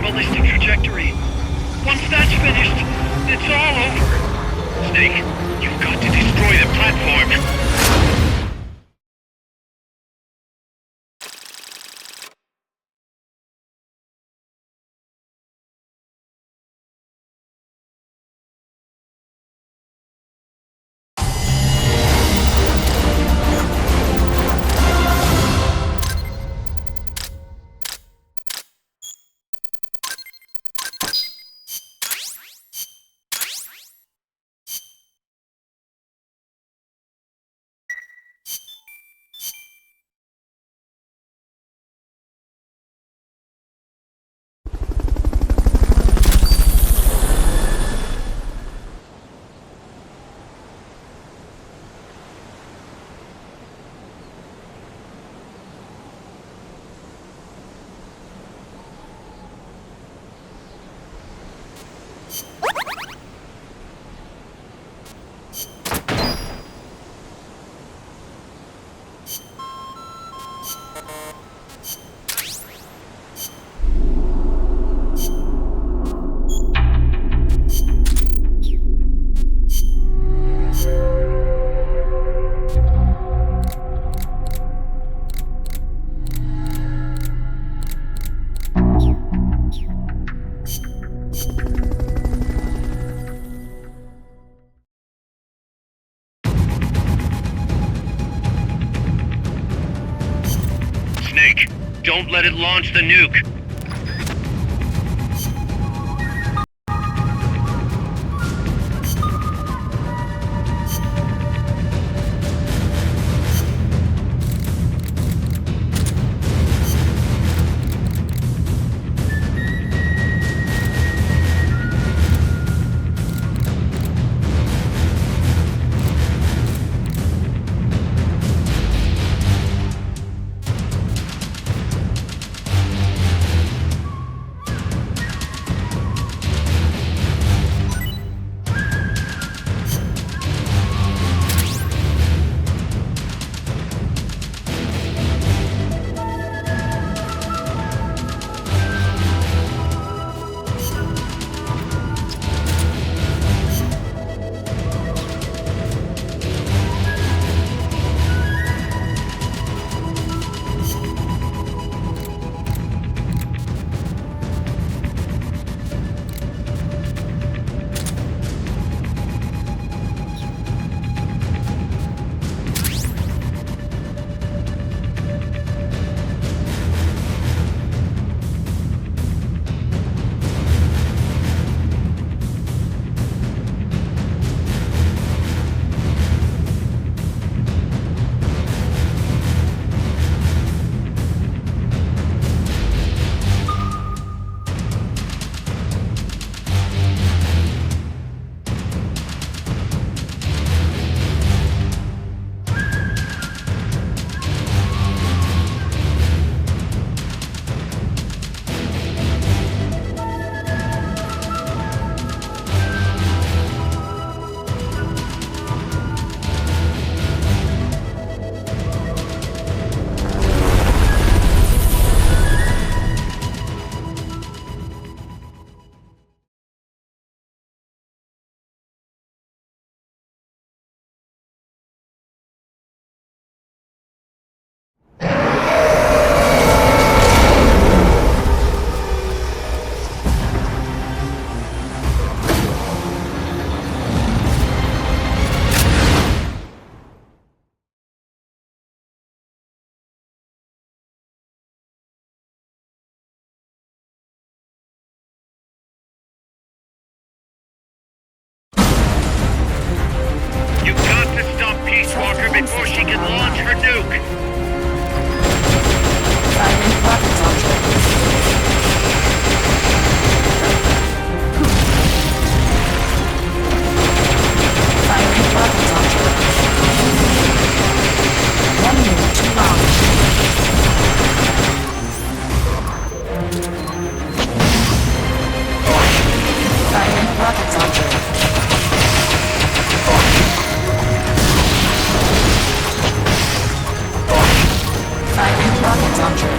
Ballistic trajectory. Once that's finished, it's all over. Snake, you've got to destroy the platform. Snake, don't let it launch the nuke. launch her nuke. Firing rocket launcher. Firing rocket launcher. 1 minute to launch. Firing rocket launcher. Firing rocket launcher.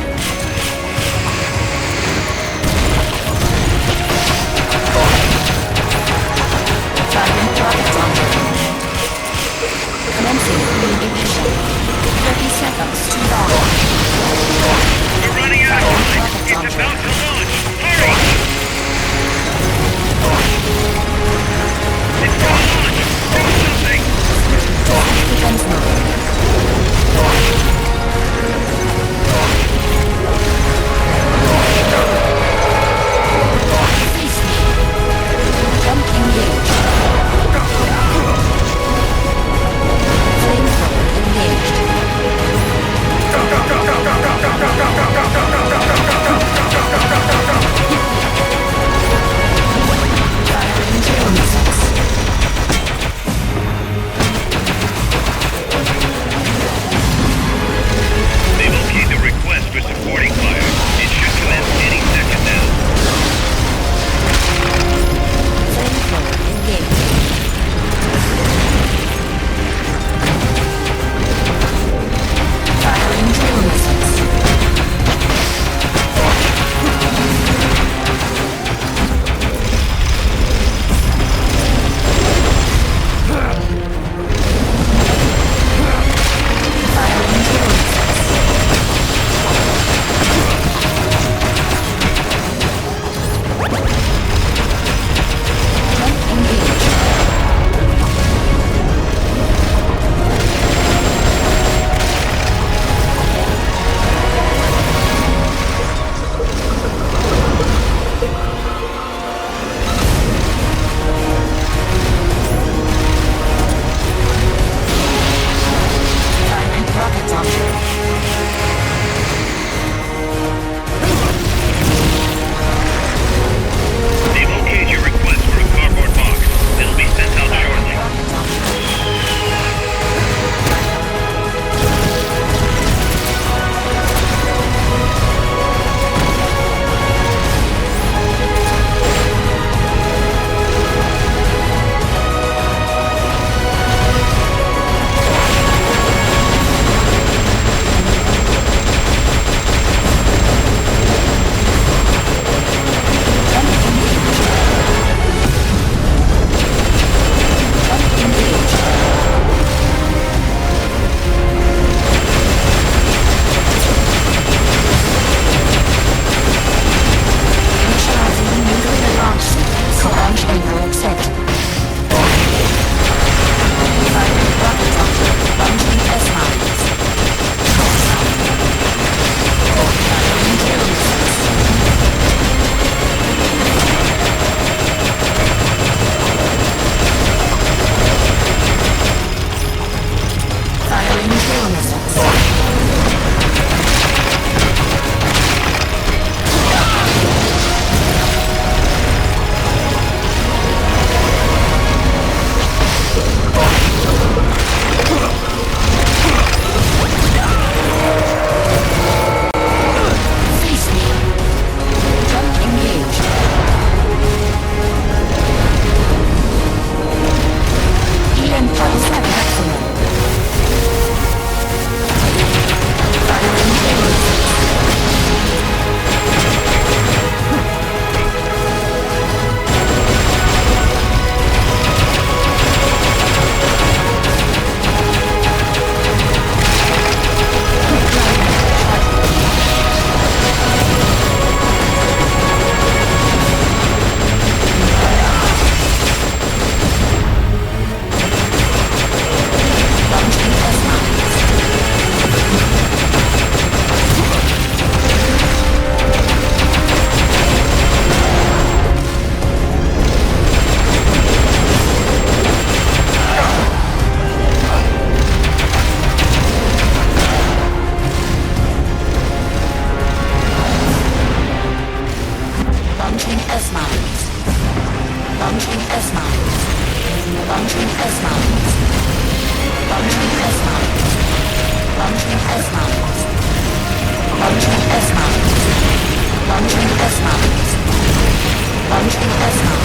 Launching S-mount.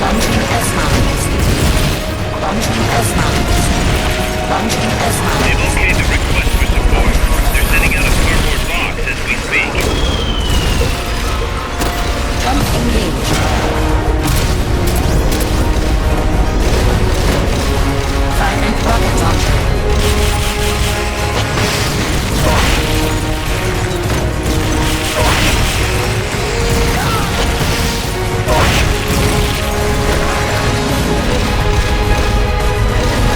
Launching S-mount. Launching S-mount. Launching S-mount. They've okayed the request for support. They're sending out a cardboard box as we speak. Jump engaged. Silent rocket launcher.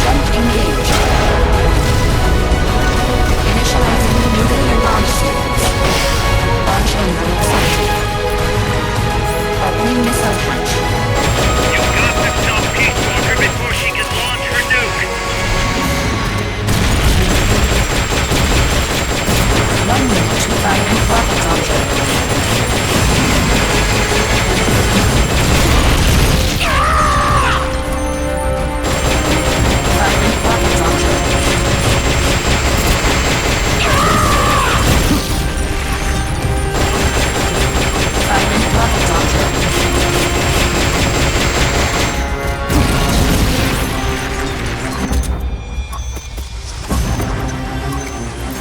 Jump engaged. Initializing the nuclear launch sequence. Launch window accepted. Opening missile hatch. You've got to stop Peace Walker before she can launch her nuke! 1 minute to silent rocket launcher. Silent rocket launcher. Silent rocket launcher.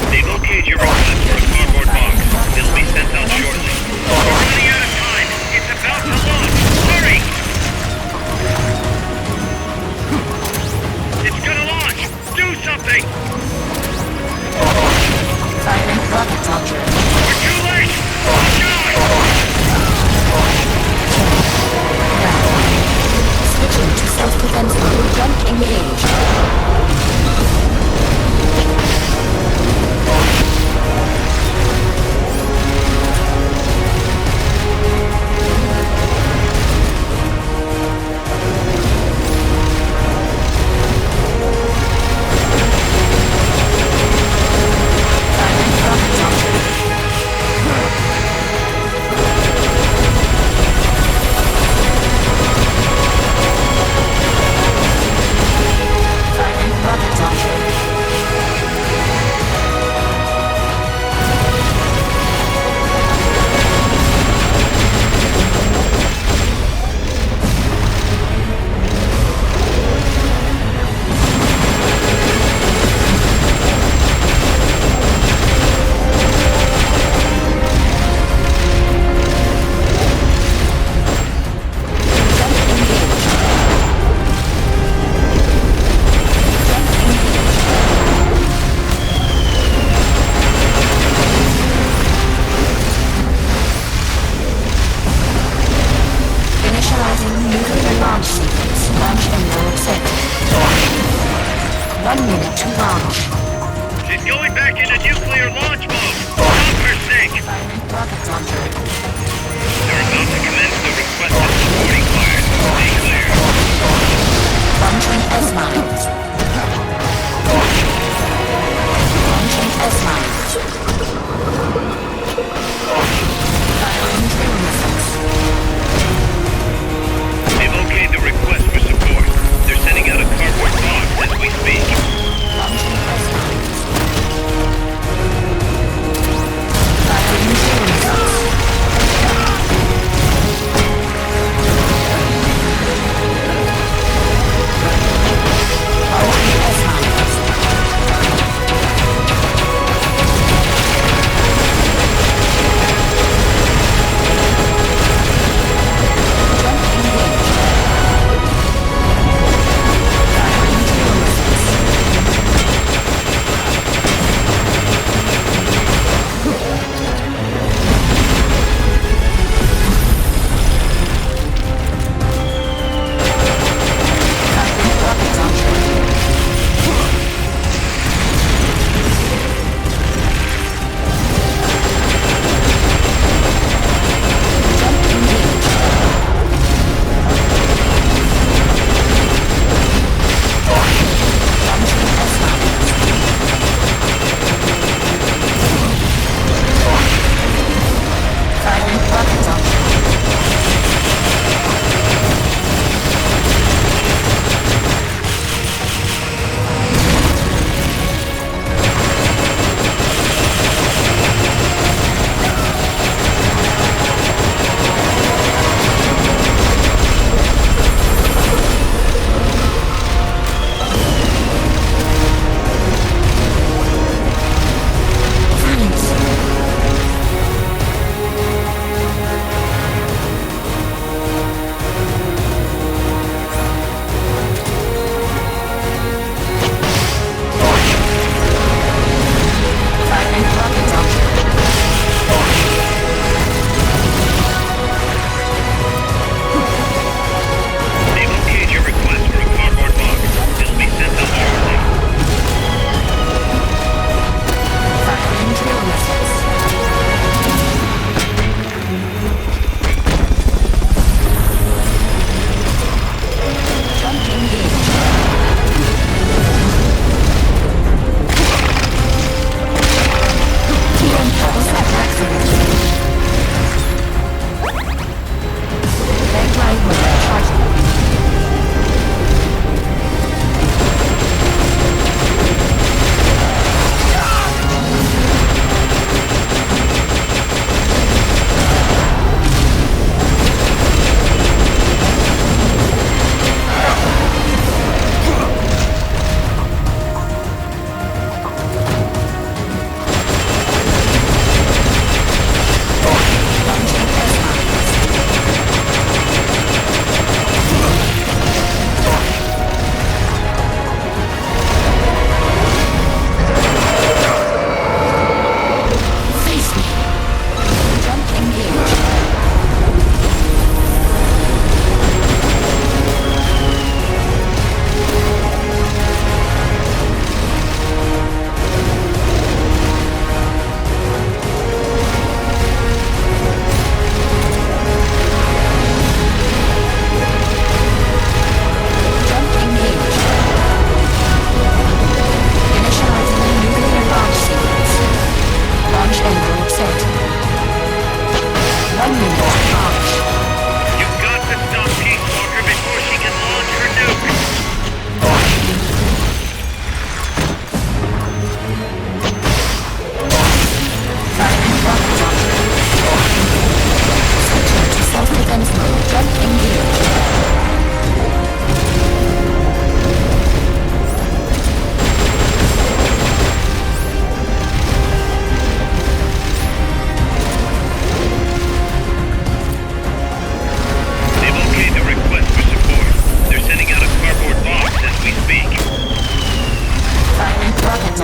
They've okayed your request for a cardboard box. It'll be sent out shortly. We're running out of time! It's about to launch! Hurry! It's gonna launch! Do something! Silent rocket launcher. We're too late! Watch out! Switching to self-defense mode. Jump engaged.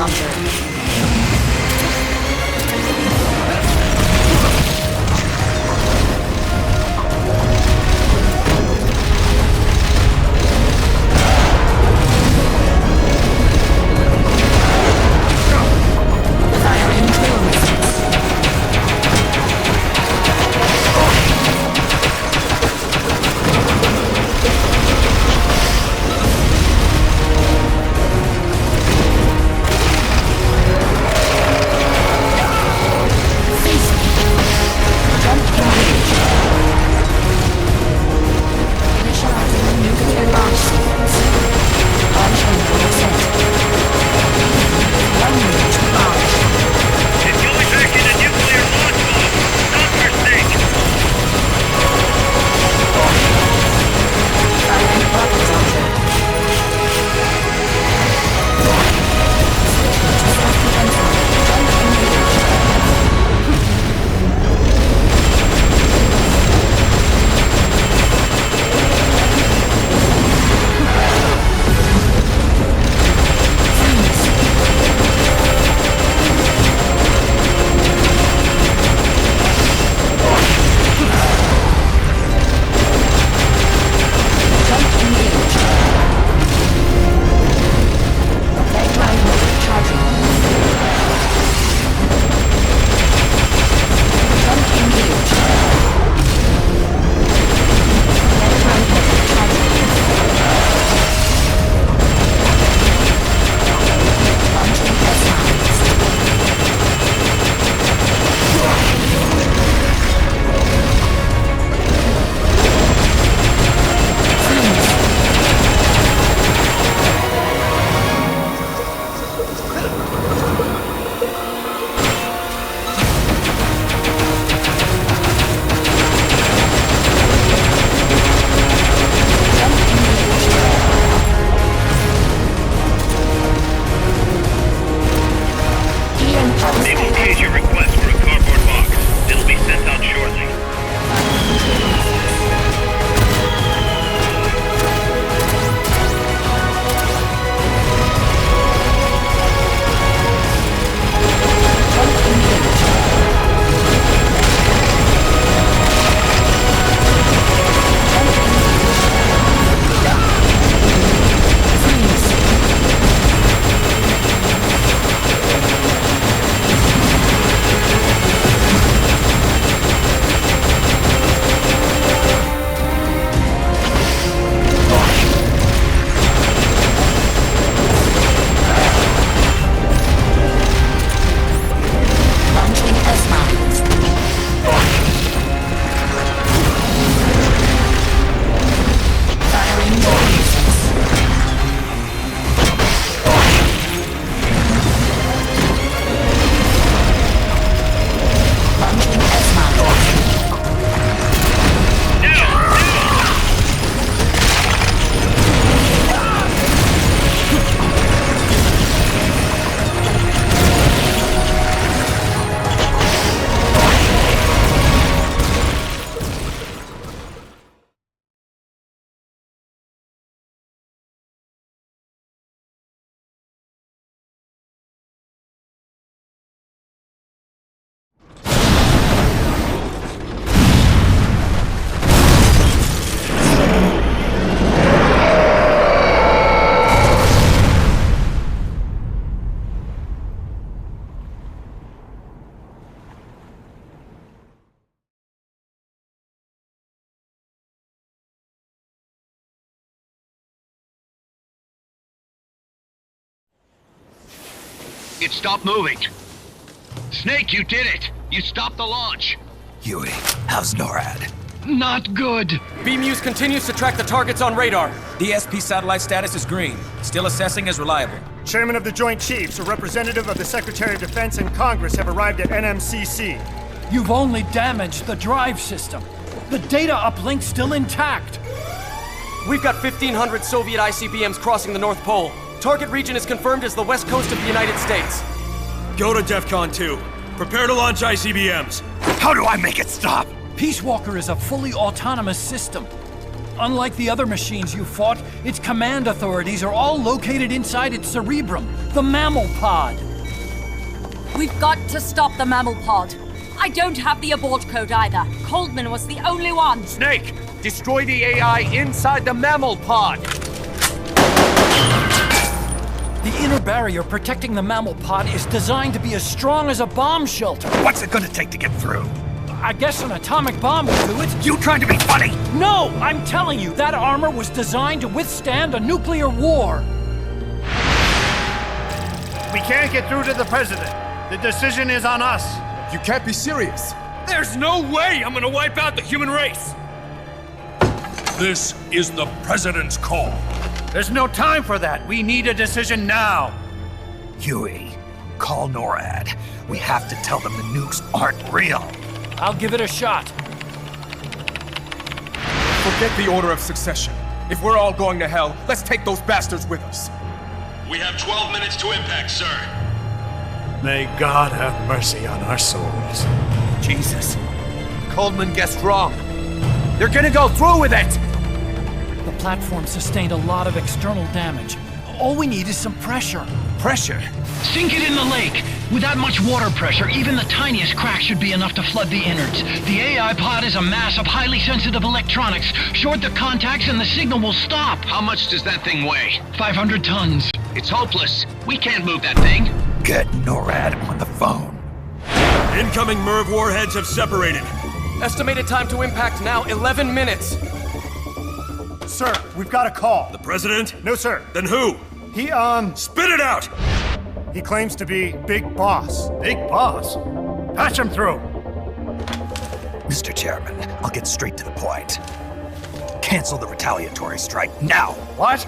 launcher. It stopped moving. Snake, you did it! You stopped the launch! Huey, how's NORAD? Not good! BMUS continues to track the targets on radar. DSP satellite status is green. Still assessing as reliable. Chairman of the Joint Chiefs, a representative of the Secretary of Defense and Congress have arrived at NMCC. You've only damaged the drive system. The data uplink's still intact. We've got 1,500 Soviet ICBMs crossing the North Pole. Target region is confirmed as the west coast of the United States. Go to DEFCON 2. Prepare to launch ICBMs. How do I make it stop? Peace Walker is a fully autonomous system. Unlike the other machines you fought, its command authorities are all located inside its cerebrum, the mammal pod. We've got to stop the mammal pod. I don't have the abort code either. Coldman was the only one. Snake, destroy the AI inside the mammal pod. The inner barrier protecting the mammal pod is designed to be as strong as a bomb shelter. What's it gonna take to get through? I guess an atomic bomb will do it. You trying to be funny? No, I'm telling you, that armor was designed to withstand a nuclear war. We can't get through to the president. The decision is on us. You can't be serious. There's no way I'm gonna wipe out the human race. This is the president's call. There's no time for that. We need a decision now. Huey, call NORAD. We have to tell them the nukes aren't real. I'll give it a shot. Forget the order of succession. If we're all going to hell, let's take those bastards with us. We have 12 minutes to impact, sir. May God have mercy on our souls. Jesus. Coldman guessed wrong. They're gonna go through with it! The platform sustained a lot of external damage. All we need is some pressure. Pressure? Sink it in the lake. With that much water pressure, even the tiniest crack should be enough to flood the innards. The AI pod is a mass of highly sensitive electronics. Short the contacts and the signal will stop. How much does that thing weigh? 500 tons. It's hopeless. We can't move that thing. Get NORAD on the phone. Incoming MIRV warheads have separated. Estimated time to impact now, 11 minutes. Sir, we've got a call. The president? No, sir. Then who? He, Spit it out! He claims to be Big Boss. Big Boss? Patch him through. Mr. Chairman, I'll get straight to the point. Cancel the retaliatory strike now. What?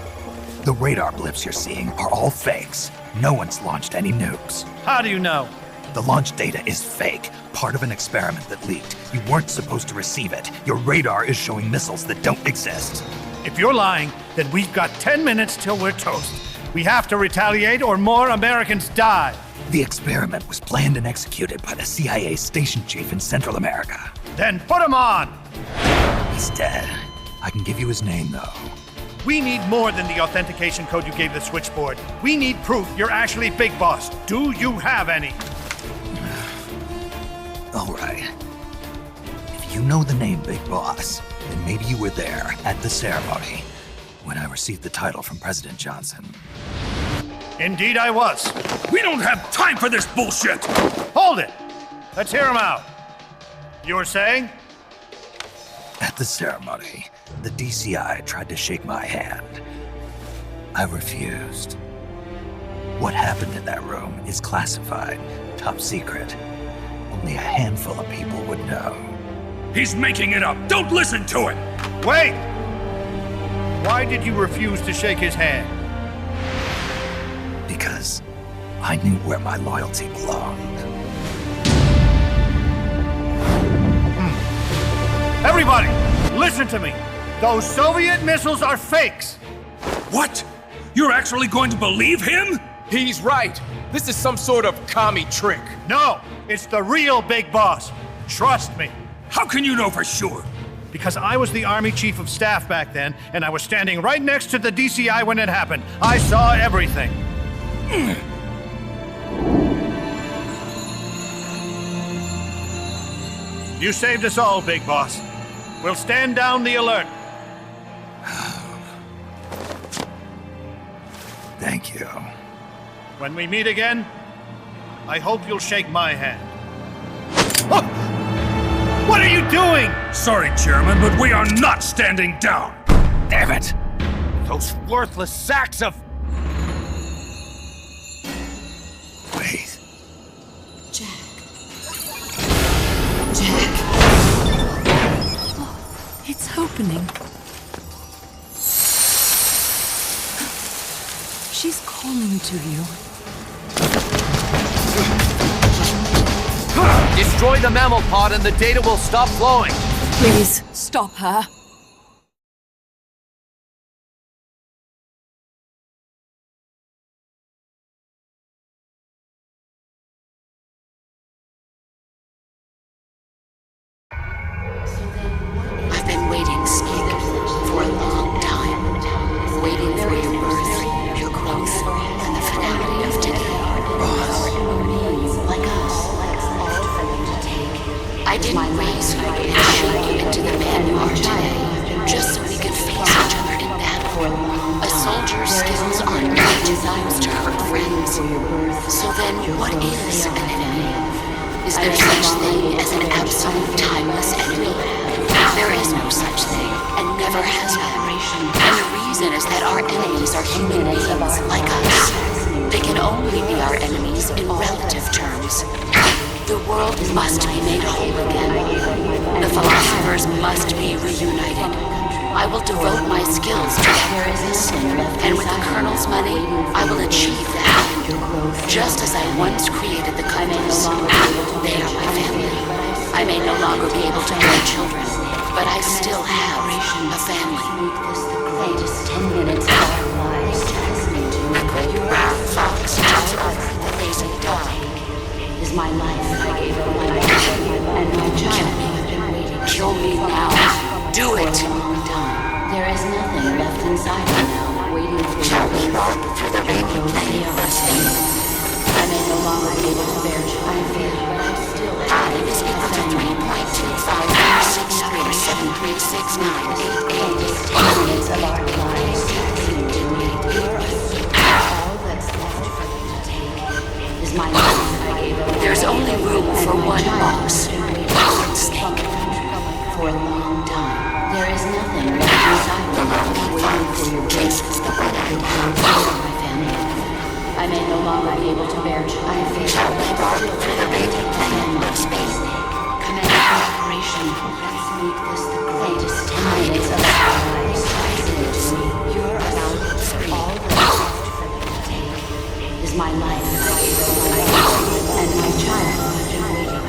The radar blips you're seeing are all fakes. No one's launched any nukes. How do you know? The launch data is fake, part of an experiment that leaked. You weren't supposed to receive it. Your radar is showing missiles that don't exist. If you're lying, then we've got 10 minutes till we're toast. We have to retaliate or more Americans die. The experiment was planned and executed by the CIA station chief in Central America. Then put him on! He's dead. I can give you his name, though. We need more than the authentication code you gave the switchboard. We need proof you're actually Big Boss. Do you have any? All right. If you know the name Big Boss, then maybe you were there at the ceremony when I received the title from President Johnson. Indeed I was. We don't have time for this bullshit! Hold it! Let's hear him out. You were saying? At the ceremony, the DCI tried to shake my hand. I refused. What happened in that room is classified, top secret. Only a handful of people would know. He's making it up! Don't listen to him! Wait! Why did you refuse to shake his hand? Because I knew where my loyalty belonged. Everybody, listen to me. Those Soviet missiles are fakes. What? You're actually going to believe him? He's right. This is some sort of commie trick. No, it's the real Big Boss. Trust me. How can you know for sure? Because I was the Army Chief of Staff back then, and I was standing right next to the DCI when it happened. I saw everything. You saved us all, Big Boss. We'll stand down the alert. Thank you. When we meet again, I hope you'll shake my hand. Oh! What are you doing? Sorry, Chairman, but we are not standing down. Damn it! Those worthless sacks of... Wait. Jack. Jack. Oh, it's opening. She's calling to you. Destroy the mammal pod and the data will stop flowing. Please, stop her. I've been waiting, Snake, for what is an enemy? Is there such thing as an absolute timeless enemy? There is no such thing, and never has been. And the reason is that our enemies are human beings like us. They can only be our enemies in relative terms. The world must be made whole again. The philosophers must be reunited. I will devote my skills to that purpose, and with the Colonel's money, I will achieve that. Just as I once created the Cutlass, they are my family. I may no longer be able to bear children, but I still have a family. The greatest 10 minutes of our lives. Fox, The lazy dog is my life. I gave her my life, and my child have been waiting. Kill me now. Do it. For a long time. There is nothing left inside me now, waiting for your birth. For the rainy I may no longer be able to bear children, but I still have a family. 10 minutes of our lives. All that's left for you to take is my life. There's only room for one boss. Snake. For a long time. There is nothing left inside me waiting for your birth. My family. I may no longer be able to bear children, but I still have a family. Command operation. Let's make this the greatest 10 minutes of our lives. You're about all that's left for you to take is my life. And my child has been waiting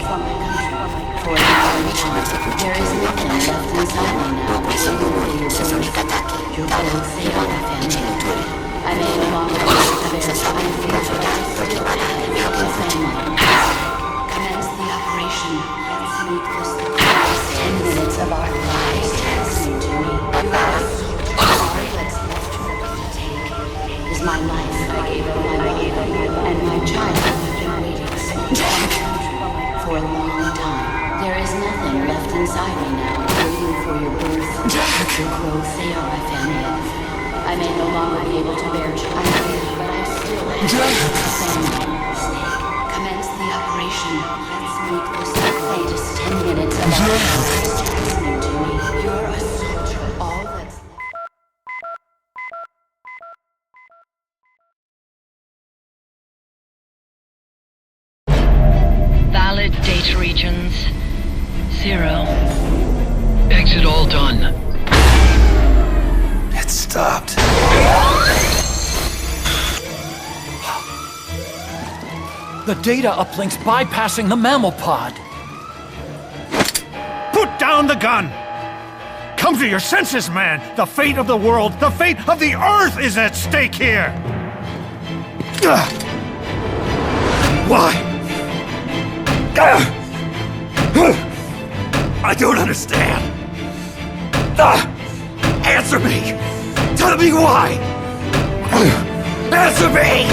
from my country for a long time. There is nothing left inside me now. Your both they are my family. I may no longer be able to bear children, but I still have a family. Commence the operation. Let's make this the greatest 10 minutes of our lives. Listen to me. You are all that's left for you to take is my life. I gave her my life, and my child has been waiting for a long time. There is nothing left inside me now, waiting for your birth, your growth. They are my family. I may no longer be able to bear children, but I still have a family. Commence the operation. Let's make this the greatest 10 minutes of our lives. Listening to me. You're a soldier. All that's Valid data regions 0. Exit all done. It stopped. The data uplink's bypassing the mammal pod. Put down the gun! Come to your senses, man! The fate of the world, the fate of the Earth is at stake here! Why? I don't understand. Answer me! Tell me why! Answer me!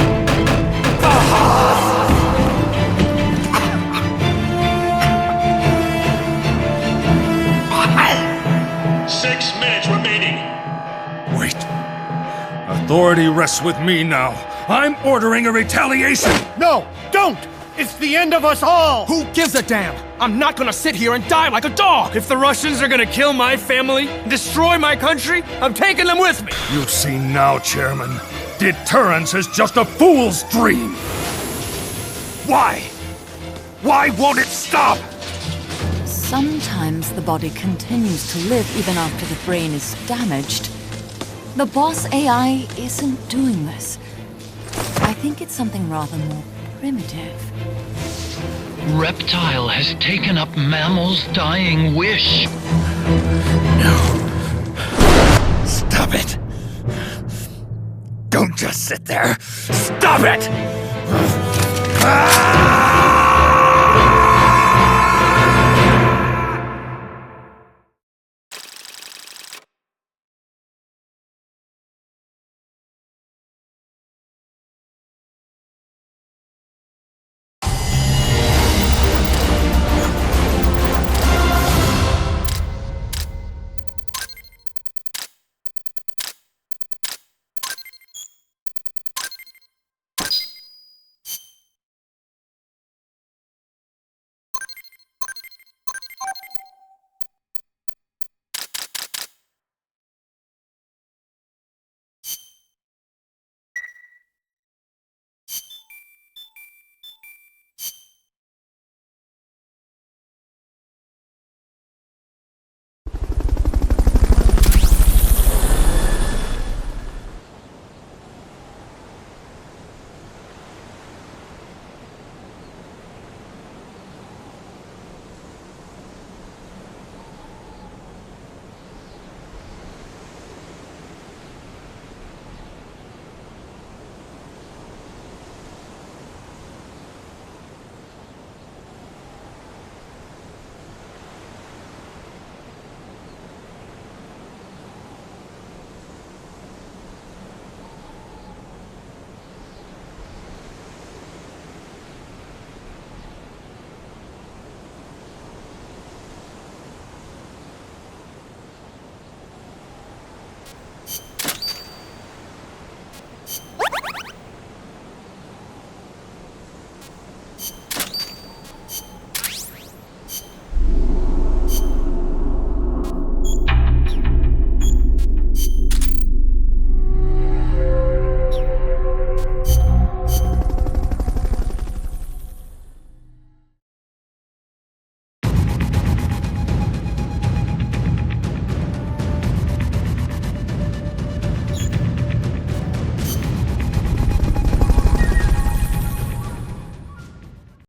6 minutes remaining. Wait. Authority rests with me now. I'm ordering a retaliation! No! Don't! It's the end of us all! Who gives a damn? I'm not gonna sit here and die like a dog! If the Russians are gonna kill my family, destroy my country, I'm taking them with me! You see now, Chairman. Deterrence is just a fool's dream! Why? Why won't it stop? Sometimes the body continues to live even after the brain is damaged. The boss AI isn't doing this. I think it's something rather more primitive. Reptile has taken up Mammal's dying wish. No. Stop it. Don't just sit there. Stop it!